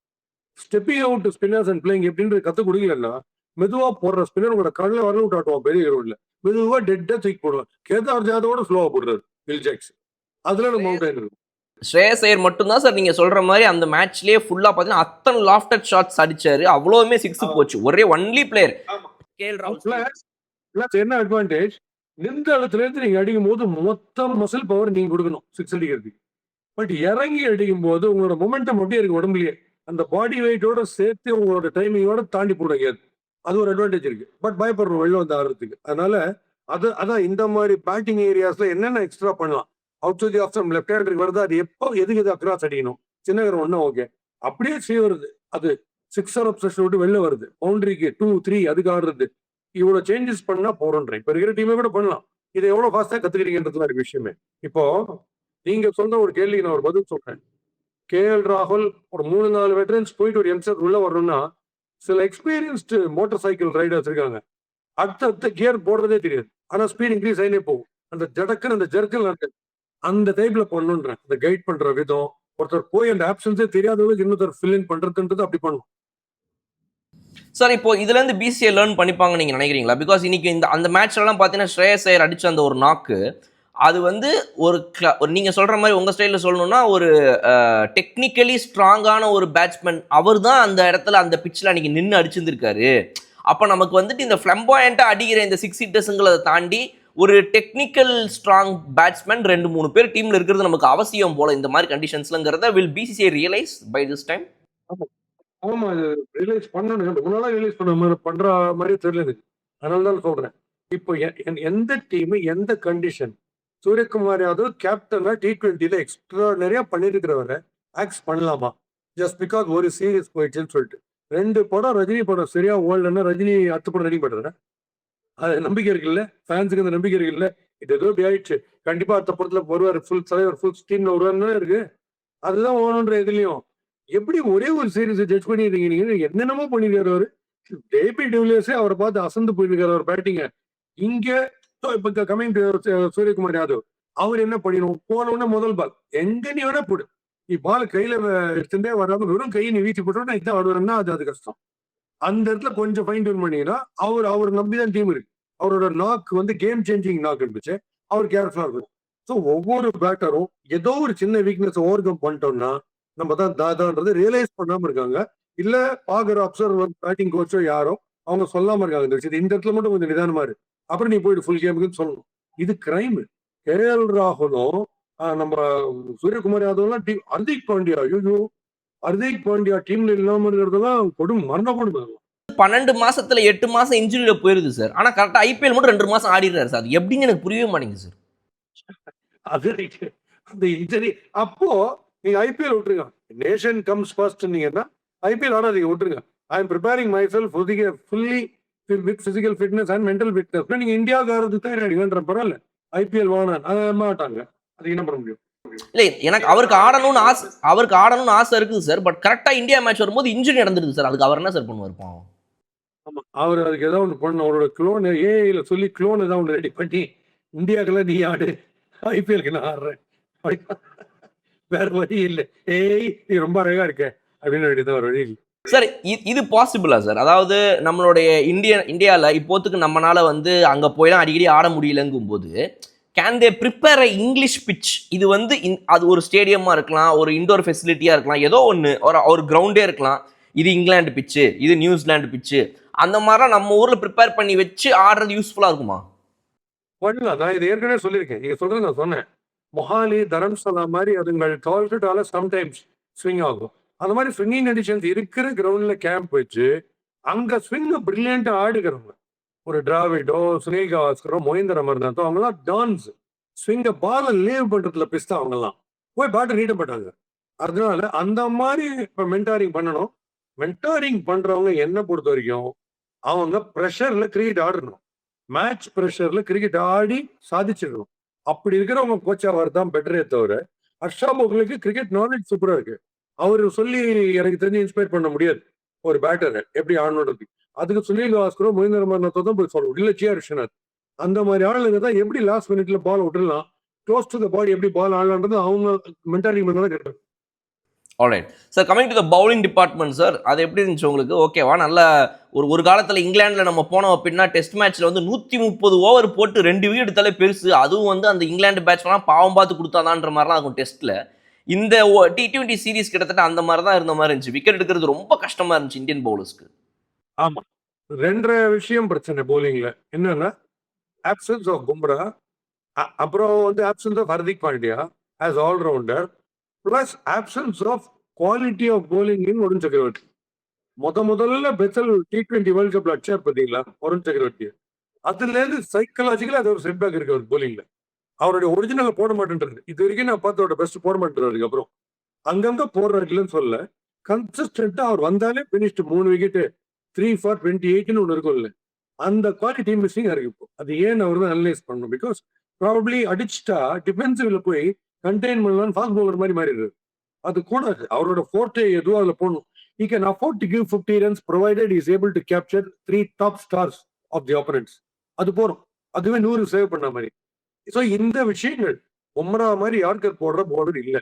Stepping out spinners and playing எப்படின்றது கத்துக் கொடுக்கலன்னா மெதுவா போடுற ஸ்பின்னர் உங்களோட கண்ணில் வரல விட்டு ஆட்டுவான் பெரிய கிரவுண்ட்ல. மெதுவா டெட்டா தூக்கி போடுவான். கேதார் ஜாதவோட ஸ்லோவா போடுறாரு வில் ஜாக்ஸ். அதுல நம்ம அவுட் ஆயிருக்கு. ஸ்ரேயஸ் ஐயர் மட்டும்தான் சார் நீங்க சொல்ற மாதிரி அந்த மேட்ச்லயே ஃபுல்லா பாத்தீங்கன்னா அத்தனை லாஃப்டட் ஷாட்ஸ் அடிச்சாரு, அவ்வளவுமே 6 போச்சு. ஒரே ஒன்லி பிளேயர் கேஎல் ராகுல். என்ன அட்வான்டேஜ், நின்ற இடத்துல இருந்து நீங்க அடிக்கும் போது மொத்தம் மசில் பவர் நீங்க கொடுக்கணும் 6 அடிக்கிறதுக்கு. பட் இறங்கி அடிக்கும் போது உங்களோட மொமெண்டம் அப்படியே இருக்கு உடம்புலயே. அந்த பாடி வெயிட்டோட சேர்த்து உங்களோட டைமிங்கோட தாண்டி போடுங்க. அது ஒரு அட்வான்டேஜ் இருக்கு. பட் பயப்படுறோம் வெளில வந்து ஆடுறதுக்கு. அதனால அதான் இந்த மாதிரி பேட்டிங் ஏரியாஸ்ல என்னென்ன எக்ஸ்ட்ரா பண்ணலாம். Out to the off some left ஹேண்டருக்கு வருது, அது எப்போ எதுக்கு அக்ராஸ் அடிக்கணும், சின்ன ஒண்ணு ஓகே அப்படியே செய்வது. அது 6 அப்செஷன் விட்டு வெளில வருது, பவுண்டரிக்கு 2, 3 அதுக்கு ஆடுறது. இவ்வளவு சேஞ்சஸ் பண்ணா போறோன்றேன். இப்ப இருக்கிற டீமே கூட பண்ணலாம். இதை எவ்வளவு ஃபாஸ்டா கத்துக்கிறீங்கன்றதுலாம் இருக்கு விஷயமே. இப்போ நீங்க சொன்ன ஒரு கேள்வி நான் ஒரு பதில் சொல்றேன். கேஎல் ராகுல் ஒரு 3-4 வெட்டரன்ஸ் போயிட்டு ஒரு யங்ஸ்டர் உள்ள வரணும்னா சில எக்ஸ்பீரியன்ஸ்டு மோட்டார் சைக்கிள் ரைடர்ஸ் இருக்காங்க. அடுத்த கியர் போடுறதே தெரியாது, ஆனா ஸ்பீட் இன்க்ரீஸ் ஆகினே போகும். அந்த ஜடக்குன்னு அந்த ஜெர்க்கல் அந்த டைப்ல பண்ணணுன்றேன். அந்த கைட் பண்ற விதம், ஒருத்தர் போய் அந்த ஆப்ஷன்ஸே தெரியாதவங்களுக்கு இன்னொருத்தர் ஃபில் இன் பண்றதுன்றது அப்படி பண்ணும். சார் இப்போ இதுல இருந்து பிசிஏ லேர்ன் பண்ணிப்பாங்க நீங்க நினைக்கிறீங்களா? பிகாஸ் இன்னைக்கு அந்த மேட்ச்ல எல்லாம் பாத்தீங்கன்னா ஸ்ரேயஸ் ஐயர் அடிச்ச அந்த ஒரு நாக்கு, அது வந்து ஒரு நீங்க சொல்ற மாதிரி உங்க ஸ்டைல்ல சொல்லணும்னா ஒரு டெக்னிக்கலி ஸ்ட்ராங்கான ஒரு பேட்ஸ்மேன் அவர் தான் அந்த இடத்துல அந்த பிச்சில் அன்னைக்கு நின்று அடிச்சிருந்திருக்காரு. அப்போ நமக்கு வந்துட்டு இந்த ஃபிளம்பாயண்டா அடிக்கிற இந்த 6 ஹிட்டர்ஸுங்களை தாண்டி ஒரு டெக்னிக்கல் ஸ்ட்ராங் பேட்ஸ்மேன் 2-3 பேர் டீம்ல இருக்கிறது நமக்கு அவசியம் போல இந்த மாதிரி கண்டிஷன்ஸ்லங்கிறத will BCCI realise by this time. ஆமா, இது ரியலைஸ் பண்ணணும். முன்னால ரியலைஸ் பண்ற மாதிரி தெரியல. அதனால தான் சொல்றேன். இப்போ எந்த டீம் எந்த கண்டிஷன், சூரியகுமார் யாதவ் கேப்டனா T20ல எக்ஸ்ட்ராடனரியா பண்ணிருக்கிறவரை ஆக்ஸ் பண்ணலாமா? ஜஸ்ட் பிகாஸ் ஒரு சீரியஸ் போயிடுச்சுன்னு சொல்லிட்டு 2 படம் ரஜினி படம் சரியா ஓடலன்னா ரஜினி அடுத்த படம் ரெடி பண்றேன். அது நம்பிக்கை இருக்குல்ல, ஃபேன்ஸுக்கு அந்த நம்பிக்கை இருக்குல்ல. இது ஏதோ இப்படி ஆயிடுச்சு, கண்டிப்பா அடுத்த படத்துல வருவார், ஃபுல் தலைவர் ஃபுல் ஸ்டீம்ல வருவாருன்னு இருக்கு. அதுதான் ஓணுன்ற இதுலயும் எப்படி ஒரே ஒரு சீரீஸ் ஜட்ஜ் பண்ணிடுறீங்க நீங்க? என்னென்னமோ பண்ணிருக்காரு அவரு. ஏபி டிவிலியர்ஸே அவரை பார்த்து அசந்து போயிருக்காரு அவர் பேட்டிங்க. இங்க இப்ப கமிங் சூரியகுமார் யாதவ் அவர் என்ன பண்ணிடும், போன உடனே முதல் பால் எங்க நீ வேணா போடு, நீ பால் கையில எடுத்துட்டே வராம வெறும் கையை நீ வீச்சு போட்டோம்னா இதான் ஆடுவாருன்னா அது கஷ்டம். அந்த இடத்துல கொஞ்சம் ஃபைன் டியூன் பண்ணீங்கன்னா அவர் நம்பிதான் டீம் இருக்கு. அவரோட நாக் வந்து கேம் சேஞ்சிங் நாக் இருந்துச்சு, அவர் கேர்ஃபுல்லா இருக்கும். ஸோ ஒவ்வொரு பேட்டரும் ஏதோ ஒரு சின்ன வீக்னஸ் ஓவர் கம் பண்ணிட்டோம்னா நம்ம தான் தாதான்றது ரியலைஸ் பண்ணாம இருக்காங்க. இல்ல பாக்குற அப்சர்வர் பேட்டிங் கோச்சோ யாரோ அவங்க சொல்லாம இருக்காங்க இந்த விஷயத்தை. இந்த இடத்துல மட்டும் கொஞ்சம் நிதானமா இருக்கு, அப்புறம் நீ போயிட்டு ஃபுல் கேமுக்குன்னு சொல்லணும். இது கிரைம். கேஎல் ராகுலும் நம்ம சூரியகுமார் யாதவ்லாம் டீம், ஹர்திக் பாண்டியா, ஐயோ ஹர்திக் பாண்டியா டீம்ல இல்லாம இருக்கிறதெல்லாம் கொடும் மரண கொடுமை. 12 மாசத்துல 8 மாசம் இன்ஜுரியில போயிருது சார். ஆனா கரெக்டா ஐபிஎல் மட்டும் 2 மாசம் ஆடிடுறாரு சார். அது எப்படின்னு எனக்கு புரியவே மாட்டேங்குது சார். அது அந்த இன்ஜுரி அப்போ நீங்க ஐபிஎல் விட்டுருங்க. நேஷன் கம்ஸ் ஃபர்ஸ்ட் நீங்கன்னா ஐபிஎல் ஆடாதீங்க, விட்டுருங்க. I am preparing my self fully with physical fitness and mental fitness. நீங்க இந்தியாவுக்கு ஆடுறதுக்கு தான் ரெடின்ற பரவாயில்ல, ஐபிஎல் வாங்க அதை மாட்டாங்க. அது என்ன பண்ண முடியும்? இல்ல எனக்கு அவருக்கு ஆடணும்னு ஆசை இருக்குது சார். பட் கரெக்டா இந்தியா மேட்ச் வரும்போது இன்ஜுரி நடந்துருது சார். அதுக்கு அவர் என்ன சார் பண்ணுவார் பாவம்? ஆமா, அவர் அதுக்கு ஏதாவது ஒன்று பண்ண, அவரோட க்ளோன் ஏஐல சொல்லி க்ளோன் ஏதாவது ஒன்று ரெடி பண்ணி இந்தியாவுக்குள்ள நீ ஆடு, ஐபிஎலுக்கு நான் ஆடுறேன், வேற வழி இல்லை, ஏய் நீ ரொம்ப அழகா இருக்க அப்படின்னு வேண்டியது ஒரு வழி இல்லை சார். இது பாசிபிளா சார்? அதாவது நம்மளுடைய இந்தியாவில் இப்போத்துக்கு நம்மளால வந்து அங்கே போயெல்லாம் அடிக்கடி ஆட முடியலங்கும் போது can they prepare English pitch? இது வந்து அது ஒரு ஸ்டேடியமாக இருக்கலாம், ஒரு இண்டோர் ஃபெசிலிட்டியாக இருக்கலாம், ஏதோ ஒன்று ஒரு கிரவுண்டே இருக்கலாம். இது இங்கிலாந்து பிச்சு, இது நியூசிலாந்து பிச்சு, அந்த மாதிரிலாம் நம்ம ஊரில் ப்ரிப்பேர் பண்ணி வச்சு ஆடுறது யூஸ்ஃபுல்லாக இருக்குமா? பண்ணலாம். நான் இது ஏற்கனவே சொல்லியிருக்கேன். நீங்க சொல்றது நான் சொன்னேன். மொஹாலி, தரம்சாலா மாதிரி அதுங்கள் கால்கட்டால சம்டைம்ஸ் ஸ்விங் ஆகும். அந்த மாதிரி ஸ்விங்கிங் கண்டிஷன்ஸ் இருக்கிற கிரவுண்ட்ல கேம்ப் வச்சு அங்க ஸ்விங் பிரில்லியண்டா ஆடுகிறவங்க, ஒரு டிராவிடோ, சுனில் கவாஸ்கரோ, மொஹிந்தர் அமர்நாத்தோ, அவங்கலாம் டான்ஸ். ஸ்விங்க பால லேவ் பண்றதுல பிஸ்தா அவங்கலாம் போய் பேட்டர் நீட்ட மாட்டாங்க. அதனால அந்த மாதிரி இப்ப மென்டாரிங் பண்ணணும். மென்டாரிங் பண்றவங்க என்ன பொறுத்த வரைக்கும் அவங்க ப்ரெஷர்ல கிரிக்கெட் ஆடணும். மேட்ச் ப்ரெஷர்ல கிரிக்கெட் ஆடி சாதிச்சிடணும். அப்படி இருக்கிறவங்க கோச்சா வரதான் பெட்டரே தவிர, ஹர்ஷா போகலுக்கு கிரிக்கெட் நாலேஜ் சூப்பரா இருக்கு. அவரு சொல்லி எனக்கு தெரிஞ்சு இன்ஸ்பயர் பண்ண முடியாது ஒரு பேட்டரை எப்படி ஆடணுன்றது. அதுக்கு சுனில் கவாஸ்கரோ, மொஹிந்தர் அமர்நாத்தோ தான் போய் சொல்லணும். இல்ல ஜிஆர் விஸ்வநாத். அந்த மாதிரி ஆளுங்க தான் எப்படி லாஸ்ட் மினிட்ல பால் விட்டுலாம், க்ளோஸ் டு த பாடி எப்படி பால் ஆடலான்றது அவங்க மென்டாரிங் பண்ண தான் கேட்டாங்க. Alright sir, coming to the bowling department sir, அது எப்படி இருந்துச்சு உங்களுக்கு? ஓகேவா? நல்லா ஒரு காலத்தில் இங்கிலாண்டில் நம்ம போனோம் அப்படின்னா டெஸ்ட் மேட்ச்சில் வந்து 130 ஓவர் போட்டு 2 விக்கெட் எடுத்தாலே பெருசு. அதுவும் வந்து அந்த இங்கிலாந்து பேட்ஸ்மேன் பாவம் பார்த்து கொடுத்தாதான்ற மாதிரிலாம் இருக்கும் டெஸ்ட்டில். இந்த T20 சீரீஸ் கிட்டத்தட்ட அந்த மாதிரி தான் இருந்த மாதிரி இருந்துச்சு. விக்கெட் எடுக்கிறது ரொம்ப கஷ்டமாக இருந்துச்சு இந்தியன் பவுலர்ஸ்க்கு. ஆமா, 2 விஷயம் பிரச்சனை பவுலிங்ல. என்னன்னா ஆப்சன்ஸ் ஆஃப் பும்ரா, அப்புறம் வந்து options of Hardik Pandya as all rounder, plus options of quality of bowling in Varun Chakravarthy. முதல்ல பெசல் T20 வேர்ல்ட் கப்ல அடிச்சார் பாத்தீங்களா வருண் சக்கரவர்த்தி. அதுல இருந்து சைக்கலாஜிக்கலா அது ஒரு செட்பேக் இருக்கு அவர் bowlingல. அவருடைய ஒரிஜினல் போட மாட்டேன்றது இது வரைக்கும் நான் பார்த்தோட பெஸ்ட் போட மாட்டேன். அப்புறம் அங்கங்க போடுறாருலன்னு சொல்ல, கன்சிஸ்டன்டா அவர் வந்தாலே பினிஷ்டு 3 விக்கெட் 3 for 28ன்னு ஒன்று இருக்கும்ல, அந்த குவாலிட்டி மிஸ்ஸிங் இருக்கு இப்போ. அது ஏன் அவர் தான் அனலைஸ் பண்ணணும். பிகாஸ் ப்ராபப்ளி அடிச்சுட்டா டிஃபென்சிவ்ல போய் கண்டெயின் பண்ணலாம்னு ஃபாஸ்ட் பவுலர் மாதிரி மாறிடுறாரு. அது கூடாது. அவரோட ஃபோர்ட்டே எதுவும் அதில் போடணும். He can afford to give 50 runs provided he is able to capture 3 top stars of the opponents. அது போறோம். அதுவே 100 சேவ் பண்ண மாதிரி. ஸோ இந்த விஷயங்கள் உம்ரா மாதிரி யார்கர் போடுற போலர் இல்ல,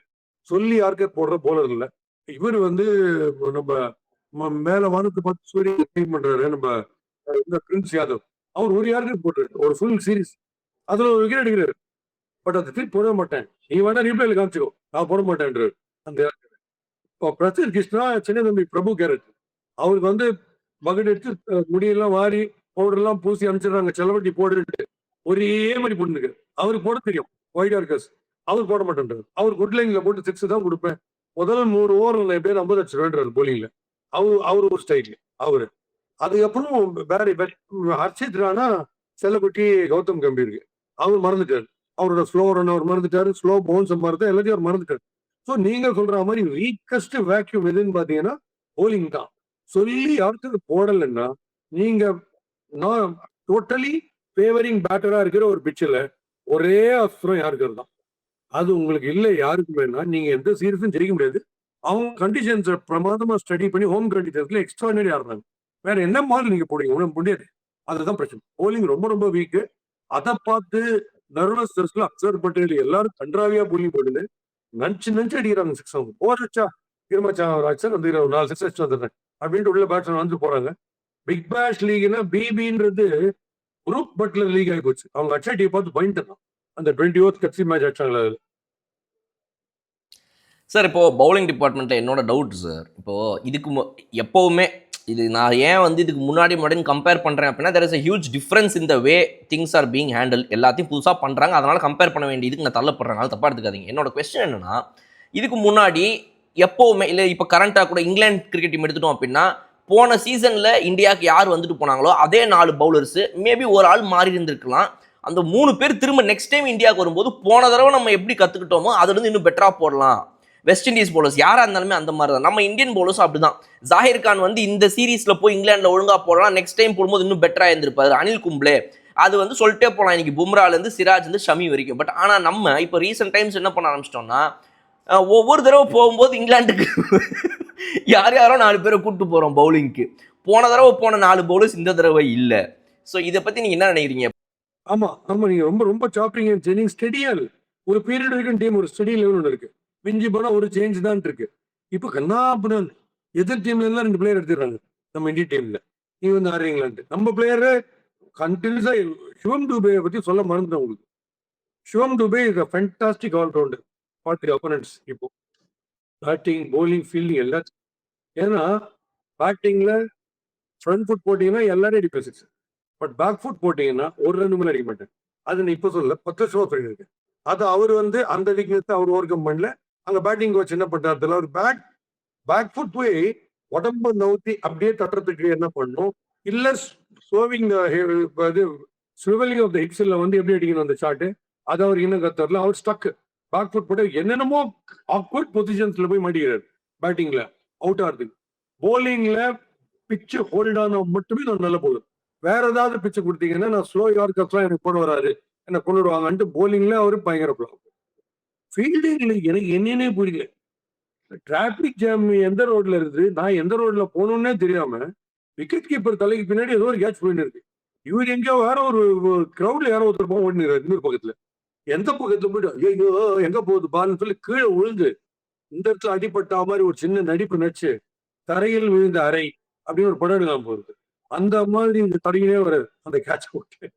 சொல்லி யார்கர் போடுற போலர் இல்ல. இவர் வந்து நம்ம மேல வானத்தை பார்த்து சூரியன் ட்ரீட் பண்றாரு நம்ம இந்த பிரின்ஸ் யாதவ். அவர் ஒரு யார்கர் போட்டுரு ஒரு ஃபுல் சீரிஸ் அதுல ஒரு விக்கெட் எடுக்கிறாரு. பட் அது திருப்பி போட மாட்டேன், நீ வேணா ரீப்ளேல காமிச்சுக்கோ, நான் போட மாட்டேன்றாரு அந்த. இப்போ பிரசர் கிருஷ்ணா சின்ன தம்பி பிரபு கேரட், அவருக்கு வந்து பக்கெட் எடுத்து முடியெல்லாம் வாரி பவுடர்லாம் பூசி அனுப்பிச்சிடுறாங்க செலவட்டி போடுட்டு ஒரே மாதிரி போட்டுருக்கு. அவருக்கு போட தெரியும் ஒயிட் ஆர்கஸ், அவர் போட மாட்டேன்றாரு. அவர் குட் லைன்ல போட்டு 6 தான் கொடுப்பேன், முதல்ல 100 ஓவர்ல எப்படியும் 50 அடிச்சிருவேன்றாரு போலிங்ல. அவரு ஒரு ஸ்டைல் அவரு. அதுக்கப்புறம் ஹர்ஷித் ராணா, செல்லக்குட்டி, கௌதம் கம்பீருக்கு அவர் மறந்துட்டாரு. அவரோட ஸ்லோ ரன் அவர் மறந்துட்டாரு, ஸ்லோ பவுன்ஸ் மறந்து எல்லாத்தையும் அவர் மறந்துட்டாரு. ஸோ நீங்க சொல்ற மாதிரி வீக்கஸ்ட் வேக்யூம் எதுன்னு பாத்தீங்கன்னா போலிங் தான். சொல்லி யாருக்கு போடலைன்னா நீங்க டோட்டலி ஃபேவரிங் பேட்டரா இருக்கிற ஒரு பிச்சில் ஒரே அஸ்திரம் யாருக்கு தான். அது உங்களுக்கு இல்லை யாருக்குமேனா நீங்க எந்த சீரியஸும் ஜெயிக்க முடியாது. அவங்க கண்டிஷன்ஸை பிரமாதமா ஸ்டடி பண்ணி ஹோம் கண்டிஷன்ஸ்ல எக்ஸ்ட்ரானரி ஆடுறாங்க. வேற என்ன மாதிரி நீங்க போடுங்க ஒன்றும் முடியாது. அதுதான் பிரச்சனை. போலிங் ரொம்ப ரொம்ப வீக்கு. அதை பார்த்து நர்வஸ் அக்சர் பட்டேல் எல்லாரும் கன்றாவியா போலிங் போடுது. நஞ்சு அடிக்கிறாங்க சிக்ஸ். அவங்க ஓவர் வச்சா இருமச்சான் ராஜ் வந்து 4 சிக்ஸ் வச்சு வந்துடுறேன் அப்படின்ட்டு உள்ள பேட்ஸ்மேன் வந்து போறாங்க. பிக் பேஷ் லீக்னா பிபின்றது குரூப் பட்லர் லீக் ஆகி போச்சு. அவங்க அட்சாட்டியை பார்த்து பயந்துட்டான் அந்த 20 ஓவர் கட்சி மேட்ச் அடிச்சாங்களா. சார், இப்போ பவுலிங் டிபார்ட்மெண்ட்ல என்னோட டவுட் சார், இப்போ இதுக்கு எப்பவுமே இது நான் ஏன் வந்து இதுக்கு முன்னாடி கம்பேர் பண்றேன் அப்படின்னா, there is a huge difference in the way things are being handled. எல்லாத்தையும் புதுசாக பண்றாங்க, அதனால கம்பேர் பண்ண வேண்டியதுக்கு நான் தள்ளப்படுறேன். அது தப்பா எடுத்துக்காதீங்க. என்னோட கொஸ்டின் என்னன்னா, இதுக்கு முன்னாடி எப்பவுமே இல்லை, இப்போ கரண்டாக கூட இங்கிலாந்து கிரிக்கெட் டீம் எடுத்துட்டோம் அப்படின்னா, போன சீசன்ல இந்தியாவுக்கு யார் வந்துட்டு போனாங்களோ அதே 4 பவுலர்ஸ் மேபி ஒரு ஆள் மாறி இருந்திருக்கலாம். அந்த 3 பேர் திரும்ப நெக்ஸ்ட் டைம் இந்தியாவுக்கு வரும்போது போன தடவை நம்ம எப்படி கத்துக்கிட்டோமோ அதுல இருந்து இன்னும் பெட்டரா போடலாம். வெஸ்ட் இண்டீஸ் போலர்ஸ் யாரா இருந்தாலுமே அந்த மாதிரி தான். நம்ம இந்தியன் போலர்ஸும் அப்படிதான். ஜாகிர் கான் வந்து இந்த சீரீஸ்ல போய் இங்கிலாந்துல ஒழுங்கா போடலாம், நெக்ஸ்ட் டைம் போடும்போது இன்னும் பெட்டரா இருந்திருப்பாரு. அனில் கும்ப்ளே, அது வந்து சொல்லிட்டே போகலாம். இன்னைக்கு பும்ரால இருந்து சிராஜ் இருந்து ஷமி வரைக்கும். பட் ஆனா நம்ம இப்போ ரீசெண்ட் டைம்ஸ் என்ன பண்ண ஆரம்பிச்சிட்டோம்னா, ஒவ்வொரு தடவை போகும்போது இங்கிலாந்துக்கு யாரோ 4 பேரை கூப்பிட்டு போறோம் பவுலிங்க்கு. போன தடவை போன 4 பவுலர்ஸ் இந்த தடவை இல்ல. ஸோ இதை பத்தி நீங்க என்ன நினைக்கிறீங்க? ஆமா ஆமா, நீங்க ரொம்ப ரொம்ப சாப்பிட்டீங்க. நீங்க ஸ்டெடியா ஒரு பீரியட் வரைக்கும் டீம் ஒரு ஸ்டெடி லெவல் ஒன்று இருக்கு. மிஞ்சி போனா ஒரு சேஞ்ச் தான் இருக்கு. இப்போ கண்ணாபுரம் எதிர் டீம்ல எல்லாம் 2 பிளேயர் எடுத்துடுறாங்க நம்ம இந்திய டீம்ல. நீங்க வந்து ஆடுறீங்களான்ட்டு நம்ம பிளேயரு கண்டினியூஸா சிவம் துபே பத்தி சொல்ல மறந்துட்டேன் உங்களுக்கு. Shivam Dube is a fantastic allrounder for the opponents. இப்போ பேட்டிங், பவுலிங், ஃபீல்டிங் எல்லாம். ஏன்னா பேட்டிங்ல ஃப்ரண்ட் ஃபுட் போட்டீங்கன்னா எல்லாரும் அடிப்பேன். பட் பேக் ஃபுட் போட்டீங்கன்னா ஒரு 2 மணி அடிக்க மாட்டேன். அது நான் இப்ப சொல்ல 10 வருஷமா சொல்லியிருக்கேன். அது அவர் வந்து அந்த வீக்னஸ் அவர் ஓவர் கம் பண்ணல. அங்க பேட்டிங் கோச் என்ன பண்றாரு, அவர் பேக் ஃபுட் போய் உடம்ப நவுத்தி அப்படியே தட்டுறதுக்கு என்ன பண்ணும், இல்ல ஸ்லோவிங் இது ஸ்விவலிங் ஆஃப் த ஹிப்ஸ்ல வந்து எப்படி அடிக்கணும் அந்த ஷாட், அது அவர் இன்னும் கத்தரல. அவர் ஸ்டக் பேக் ஃபுட் போட்டு என்னென்னமோ ஆக்வர்ட் பொசிஷன்ஸ்ல போய் மாட்டிக்கிறார். பேட்டிங்ல அவுட் ஆகிறதுக்கு, போலிங்ல பிச்சு ஹோல்ட் ஆன மட்டுமே நான் நல்ல போதும். வேற ஏதாவது பிச்சு கொடுத்தீங்கன்னா நான் ஸ்லோ யார்க்கர்ஸ்லாம் எனக்கு போட வராது, என்ன கொண்டுடுவாங்கன்ட்டு போலிங்ல அவரு பயங்கர பிளாப். ஃபீல்டிங்ல எனக்கு என்னன்னே புரியல. டிராபிக் ஜாம் எந்த ரோட்ல இருக்குது, நான் எந்த ரோட்ல போகணும்னே தெரியாம விக்கெட் கீப்பர் தலைக்கு பின்னாடி ஏதோ ஒரு கேட்ச் போயிட்டு இருக்கு. இவர் எங்கேயோ வேற ஒரு கிரௌட்ல யாரோ ஒருத்தர் போக ஓடினாரு இன்னொரு பக்கத்துல. எந்த பக்கத்துல போயிட்டு ஐயோ எங்க போகுது பால்னு சொல்லி கீழே விழுந்து இந்த இடத்துல அடிபட்ட மாதிரி ஒரு சின்ன நடிப்பு நடிச்சு தரையில் விழுந்த அறை அப்படின்னு ஒரு படம் எடுக்கலாம் போகுது. அந்த மாதிரி இந்த தடையிலே வராது அந்த கேட்ச் போட்டு.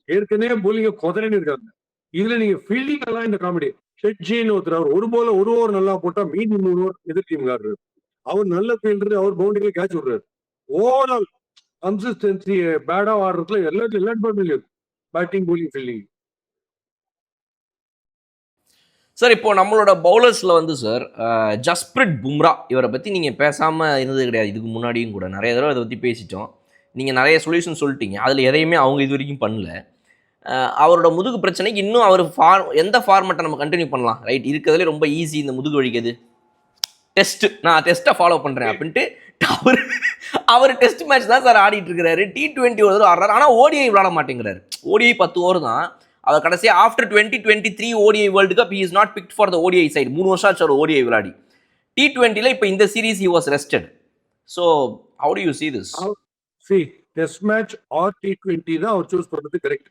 ஏற்கனவே போலிங்க கொதறன்னு இருக்காங்க, இதுல நீங்க ஃபீல்டிங் எல்லாம் இந்த காமெடி. ஷெட்ஜின்னு ஒருத்தர், அவர் ஒரு போல ஒரு ஓவர் நல்லா போட்டா மீதி 3 ஓவர் எதிர் டீம் ஆடுறாரு. அவர் நல்ல ஃபீல்டர், அவர் பவுண்டரியில கேட்ச் விடுறாரு. ஓவரால் கன்சிஸ்டன்சி பேடா ஆடுறதுல எல்லா டிபார்ட்மெண்ட்லயும் பேட்டிங், போலிங், ஃபீல்டிங். சார் இப்போ நம்மளோட பவுலர்ஸில் வந்து சார் ஜஸ்பிரிட் பும்ரா இவரை பற்றி நீங்கள் பேசாமல் இருந்தது கிடையாது. இதுக்கு முன்னாடியும் கூட நிறைய தடவை அதை பற்றி பேசிட்டோம். நீங்கள் நிறைய சொல்யூஷன் சொல்லிட்டீங்க, அதில் எதையுமே அவங்க இது வரைக்கும் பண்ணல. அவரோட முதுகு பிரச்சனைக்கு இன்னும் அவர் எந்த ஃபார்மெட்டை நம்ம கண்டினியூ பண்ணலாம், ரைட்? இருக்கிறதுலே ரொம்ப ஈஸி இந்த முதுகு வழிக்குது டெஸ்ட், நான் டெஸ்ட்டை ஃபாலோ பண்ணுறேன் அப்படின்ட்டு அவர் டெஸ்ட் மேட்ச் தான் சார் ஆடிட்டு இருக்கிறாரு. T20 ஒரு தடவை ஆடுறாரு, ஆனால் ஓடிஐ விளாட மாட்டேங்கிறாரு. ஓடிஐ 10 ஓவர் தான். அவர் கடைசியாக after 2023 ODI world cup he is not picked for the ODI side. 3 வருஷம் ஆச்சு அவர் ஓடிஐ விளையாடி. T20ல இப்போ இந்த series he was rested. So how do you see this? Test match or T20 தான் அவர் சூஸ் பண்றது கரெக்ட்.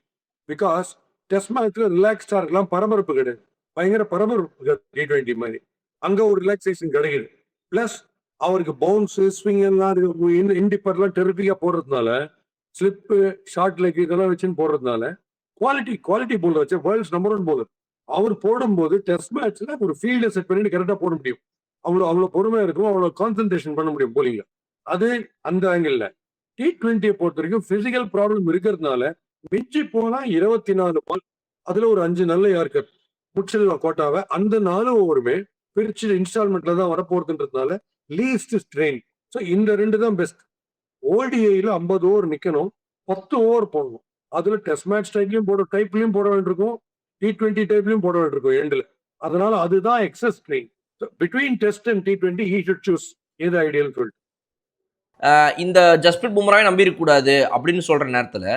பிகாஸ் டெஸ்ட் மேட்ச்ல ரிலாக்ஸ்டா இருக்கலாம், பரபரப்பு கிடையாது. பயங்கர பரபரப்பு T20 மாதிரி, அங்க ஒரு ரிலாக்ஸேஷன் கிடைக்குது. பிளஸ் அவருக்கு பவுன்ஸ் ஸ்விங் எல்லாம் இண்டிப்பர்லாம் டெரிபிக்கா போடுறதுனால, ஸ்லிப்பு ஷார்ட் லெக் இதெல்லாம் வச்சுன்னு போடுறதுனால குவாலிட்டி போலர் வச்சு வேர்ல்ட்ஸ் நம்பர் 1 போலர் அவர் போடும்போது டெஸ்ட் மேட்ச்ல ஒரு ஃபீல்டை செட் பண்ணிட்டு கரெக்டா போட முடியும். அவ்வளவு பொறுமையா இருக்கும், அவ்வளவு கான்சென்ட்ரேஷன் பண்ண முடியும் போலிங்ல. அது அந்த ஆங்கிள். T20 பொறுத்த வரைக்கும் பிசிக்கல் ப்ராப்ளம் இருக்கிறதுனால மிஞ்சி போனா 24 பால், அதுல ஒரு 5 நல்ல யார்கர் முச்சில் கோட்டாவை அந்த 4 ஓவருமே பிரிச்சு இன்ஸ்டால்மெண்ட்ல தான் வரப்போறதுன்றதுனால லீஸ்ட் ஸ்ட்ரெயின். ஸோ இந்த 2 தான் பெஸ்ட். ஓடிஐல 50 ஓவர் நிக்கணும், 10 ஓவர் போடணும். அதுல டெஸ்ட் மேட்ச் டைப்லயும் போட வேண்டியிருக்கும், T20 டைப்லயும் போட வேண்டியிருக்கும் எண்ட்ல. அதனால அதுதான் excess strain. Between test and T20 he should choose எது ஐடியல் சொல்லிட்டு. இந்த ஜஸ்பிரிட் பும்ராவை நம்பி இருக்கக்கூடாது அப்படின்னு சொல்ற நேரத்தில்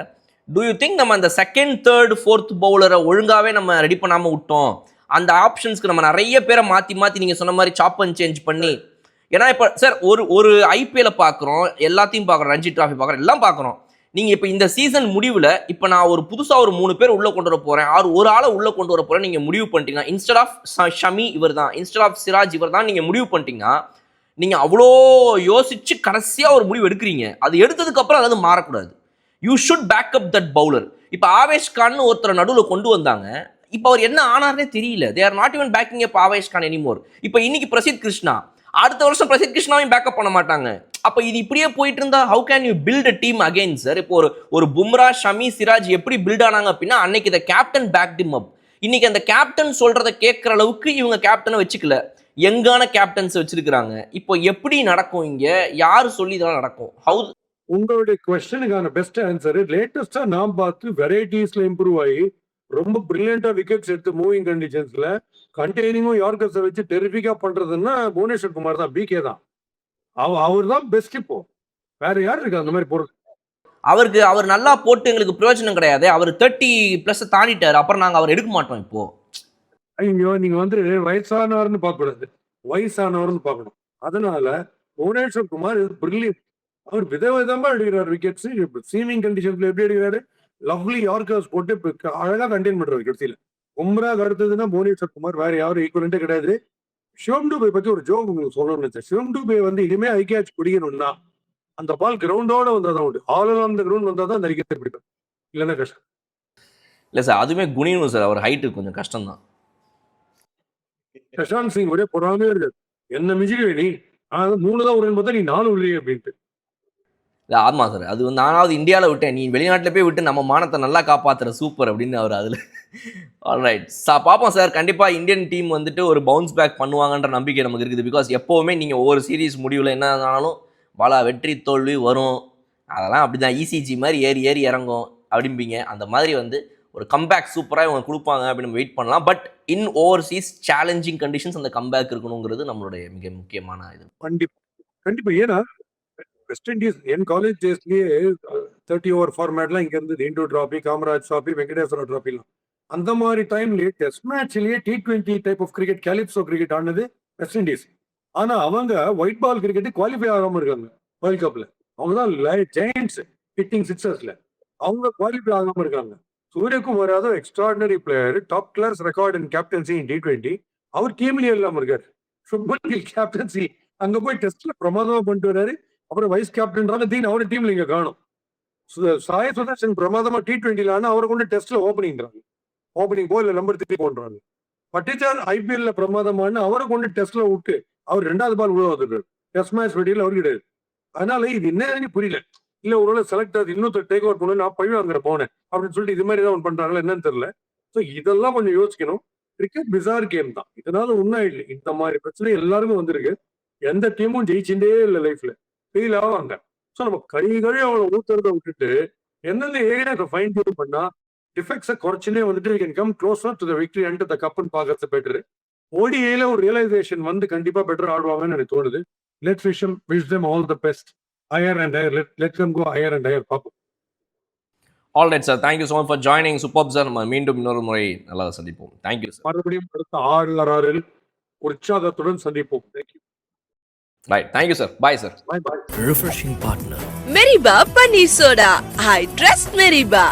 டூ யூ திங்க் நம்ம அந்த செகண்ட், தேர்ட், ஃபோர்த் பவுலரை ஒழுங்காவே நம்ம ரெடி பண்ணாமல் விட்டோம்? அந்த ஆப்ஷன்ஸ்க்கு நம்ம நிறைய பேரை மாற்றி நீங்கள் சொன்ன மாதிரி சாப் அண்ட் சேஞ்ச் பண்ணி, ஏன்னா இப்போ சார் ஒரு ஐபிஎல்லை பார்க்குறோம், எல்லாத்தையும் பார்க்குறோம், ரஞ்சி டிராஃபி பார்க்குறோம், எல்லாம் பார்க்குறோம். நீங்கள் இப்போ இந்த சீசன் முடிவில் இப்போ நான் ஒரு புதுசாக ஒரு 3 பேர் உள்ளே கொண்டு வர போகிறேன், ஒரு ஆளை உள்ளே கொண்டு வர போகிறேன் நீங்கள் முடிவு பண்ணிட்டீங்கன்னா, இன்ஸ்டெட் ஆஃப் ஷமி இவர் தான், இன்ஸ்டெட் ஆஃப் சிராஜ் இவர் தான் நீங்கள் முடிவு பண்ணிட்டீங்கன்னா, நீங்கள் அவ்வளோ யோசிச்சு கடைசியாக ஒரு முடிவு எடுக்கிறீங்க. அது எடுத்ததுக்கப்புறம் அதாவது மாறக்கூடாது. You should backup that bowler. இப்போ ஆவேஷ் கான்னு ஒருத்தர் நடுவில் கொண்டு வந்தாங்க, இப்போ அவர் என்ன ஆனார்னே தெரியல. They are not even picking up Avesh Khan anymore. இப்போ இன்னைக்கு பிரசித் கிருஷ்ணா, அடுத்த வருஷம் பிரசித் கிருஷ்ணாவையும் பேக்கப் பண்ண மாட்டாங்க. அப்போ இது இப்படியே போயிட்டு இருந்தா how can you build a team again sir? இப்போ ஒரு பும்ரா, ஷமி, சிராஜ் எப்படி பில்ட் ஆனாங்க அப்படின்னா, அன்னைக்கு இந்த கேப்டன் பேக்ட் ஹிம் அப். இன்னைக்கு அந்த கேப்டன் சொல்றதை கேட்கிற அளவுக்கு இவங்க கேப்டனை வச்சுக்கல, யங்கான கேப்டன்ஸ் வச்சிருக்கிறாங்க. இப்போ எப்படி நடக்கும் இங்க? யாரு சொல்லி இதெல்லாம் நடக்கும்? ஹவு? உங்களுடைய கொஸ்டனுக்கான பெஸ்ட் ஆன்சர், லேட்டஸ்டா நான் பார்த்து வெரைட்டிஸ்ல இம்ப்ரூவ் ஆகி ரொம்ப பிரில்லியண்டா விக்கெட்ஸ் எடுத்து மூவிங் கண்டிஷன்ஸ்ல கண்டெய்னிங்கும் யார்கர்ஸை வச்சு டெரிபிக்கா பண்றதுன்னா புவனேஸ்வர் குமார் தான், பிகே தான். அவர் தான் பெஸ்ட். இப்போ வேற யார் இருக்கு அந்த மாதிரி போறது? அவர் நல்லா போட்டு எங்களுக்கு பிரயோஜனம் கிடையாது. அவர் 30+ தாண்டிட்டாரு, அப்புறம் நாங்க அவர் எடுக்க மாட்டோம். இப்போ ஐயோ, நீங்க வந்து வயசானவர்னு பார்க்க கூடாது, வயசானவர்னு பார்க்கணும். அதனால புவனேஸ்வர் குமார் பிரில்லியன்ட். அவர் விதவிதமா எடுக்கிறார் விக்கெட்ஸ். சீமிங் கண்டிஷன்ஸ்ல எப்படி எடுக்கிறாரு, லவ்லி யார்கர்ஸ் போட்டு அழகா கண்டெயின் பண்றாரு கடைசியில. பும்ரா அடுத்ததுன்னா புவனேஸ்வர் குமார், வேற யாரும் ஈக்குவலண்டே கிடையாது. சிவம் டூபே பத்தி ஒரு ஜோக் உங்களுக்கு சொல்லணும்னு நினைச்சேன். சிவம் டூபே வந்து இனிமே ஐகேட்ச் பிடிக்கணும்னா அந்த பால் கிரவுண்டோட வந்தாதான் உண்டு, ஆல் ஆன் த கிரவுண்ட் வந்தாதான் அந்த விக்கெட் பிடிக்கும், இல்லைன்னா கஷ்டம். இல்ல சார், அதுவுமே குனியணும் சார், அவர் ஹைட்டு கொஞ்சம் கஷ்டம் தான். பிரசாந்த் சிங் ஒரே பொறாமே இருக்காது, என்ன மிஞ்சிக்க நீ 3 தான் விடுறேன்னு பார்த்தா நீ 4 விடுறீங்க அப்படின்ட்டு. ஆமா சார். அது வந்து நானாவது இந்தியாவில் விட்டேன், நீ வெளிநாட்டில் போய் விட்டு நம்ம மானத்தை நல்லா காப்பாற்றுற சூப்பர் அப்படின்னு அவர் அதில். ஆல்ரைட் பார்ப்போம் சார். கண்டிப்பாக இந்தியன் டீம் வந்துட்டு ஒரு பவுன்ஸ் பேக் பண்ணுவாங்கன்ற நம்பிக்கை நமக்கு இருக்குது. பிகாஸ் எப்போவுமே நீங்கள் ஒவ்வொரு சீரீஸ் முடிவில் என்ன ஆனாலும் வெற்றி தோல்வி வரும், அதெல்லாம் அப்படி தான் இசிஜி மாதிரி ஏறி ஏறி இறங்கும் அப்படிம்பீங்க. அந்த மாதிரி வந்து ஒரு கம்பேக் சூப்பராக இவங்க கொடுப்பாங்க அப்படின்னு வெயிட் பண்ணலாம். But in overseas challenging conditions அந்த கம்பேக் இருக்கணுங்கிறது நம்மளுடைய மிக முக்கியமான இது. கண்டிப்பா. ஏன்னா வெஸ்ட் இண்டீஸ் என் காலேஜ் டேஸ்லயே 30 ஓவர் ஃபார்மேட்லாம் இங்க இருந்தது. Indo trophy, Kamaraj trophy, Venkateswara டிராபிலாம். அந்த மாதிரி டைம்லயே டெஸ்ட் மேட்ச்லயே T20 type of cricket, calypso cricket ஆனது வெஸ்ட் இண்டீஸ். ஆனா அவங்க ஒயிட் பால் கிரிக்கெட் குவாலிஃபை ஆகாம இருக்காங்க வேர்ல்ட் கப்ல. அவங்க தான் ஜெயண்ட்ஸ் ஹிட்டிங் சிக்ஸர்ஸ்ல, அவங்க குவாலிஃபை ஆகாம இருக்காங்க. Suryakumar Yadav extraordinary player, top class record in captaincy in T20, அவர் டீம்லயே இல்லாம இருக்காரு. சுப்மன் கில் கேப்டன்சி அங்க போய் டெஸ்ட்ல பிரமாதமா பண்ணிட்டு வர்றாரு. அப்புறம் வைஸ் கேப்டன்றாங்க, தீன் அவரு டீம்ல இங்க காணும். சாய் சுதர்ஷன் பிரமாதமா T20ல ஆனா அவரை கொண்டு டெஸ்ட்ல ஓப்பனிங் போல நம்பர் 3 போன்றாங்க. பட்டிச்சார் IPL பிரமாதமான அவரை கொண்டு டெஸ்ட்ல விட்டு அவர் 2வது பால் உள்ள வந்துடுறாரு. டெஸ்ட் மேட்ச் வெடியில் அவர் கிடையாது. அதனால இது என்ன புரியல. இல்ல ஒருவேளை செலக்ட் ஆகுது இன்னொருத்தர் டேக் ஓவர் பண்ணு, நான் பழி வாங்குற போனேன் அப்படின்னு சொல்லிட்டு இது மாதிரி ஏதாவது பண்றாங்களா என்னன்னு தெரியல. ஸோ இதெல்லாம் கொஞ்சம் யோசிக்கணும். கிரிக்கெட் பிசார் கேம் தான், இதனால உண்மை இல்லை. இந்த மாதிரி பிரச்சனை எல்லாருமே வந்திருக்கு. எந்த டீமும் ஜெயிச்சுட்டே இல்லை லைஃப்ல, ஃபெயில் ஆவாங்க. ஸோ நம்ம கழி அவளை ஊத்துறத விட்டுட்டு எந்தெந்த ஏரியா ஃபைன் டியூன் பண்ணா டிஃபெக்ட்ஸை குறைச்சுனே வந்துட்டு can come closer to the victory and the கப்னு பார்க்கறது பெட்டர். ஓடிஏல ஒரு ரியலைசேஷன் வந்து கண்டிப்பா பெட்டர் ஆடுவாங்கன்னு எனக்கு தோணுது. Let's wish them all the best. Higher and higher. Let them go higher and higher. பார்ப்போம். Alright sir, thank you so much for joining. Super sir. நம்ம மீண்டும் இன்னொரு முறை நல்லா சந்திப்போம். Thank you sir. மறுபடியும் அடுத்த 6 உற்சாகத்துடன் சந்திப்போம். Thank you. Right, thank you sir. Bye sir. Bye. Meriba Paneer Soda. I trust Meriba.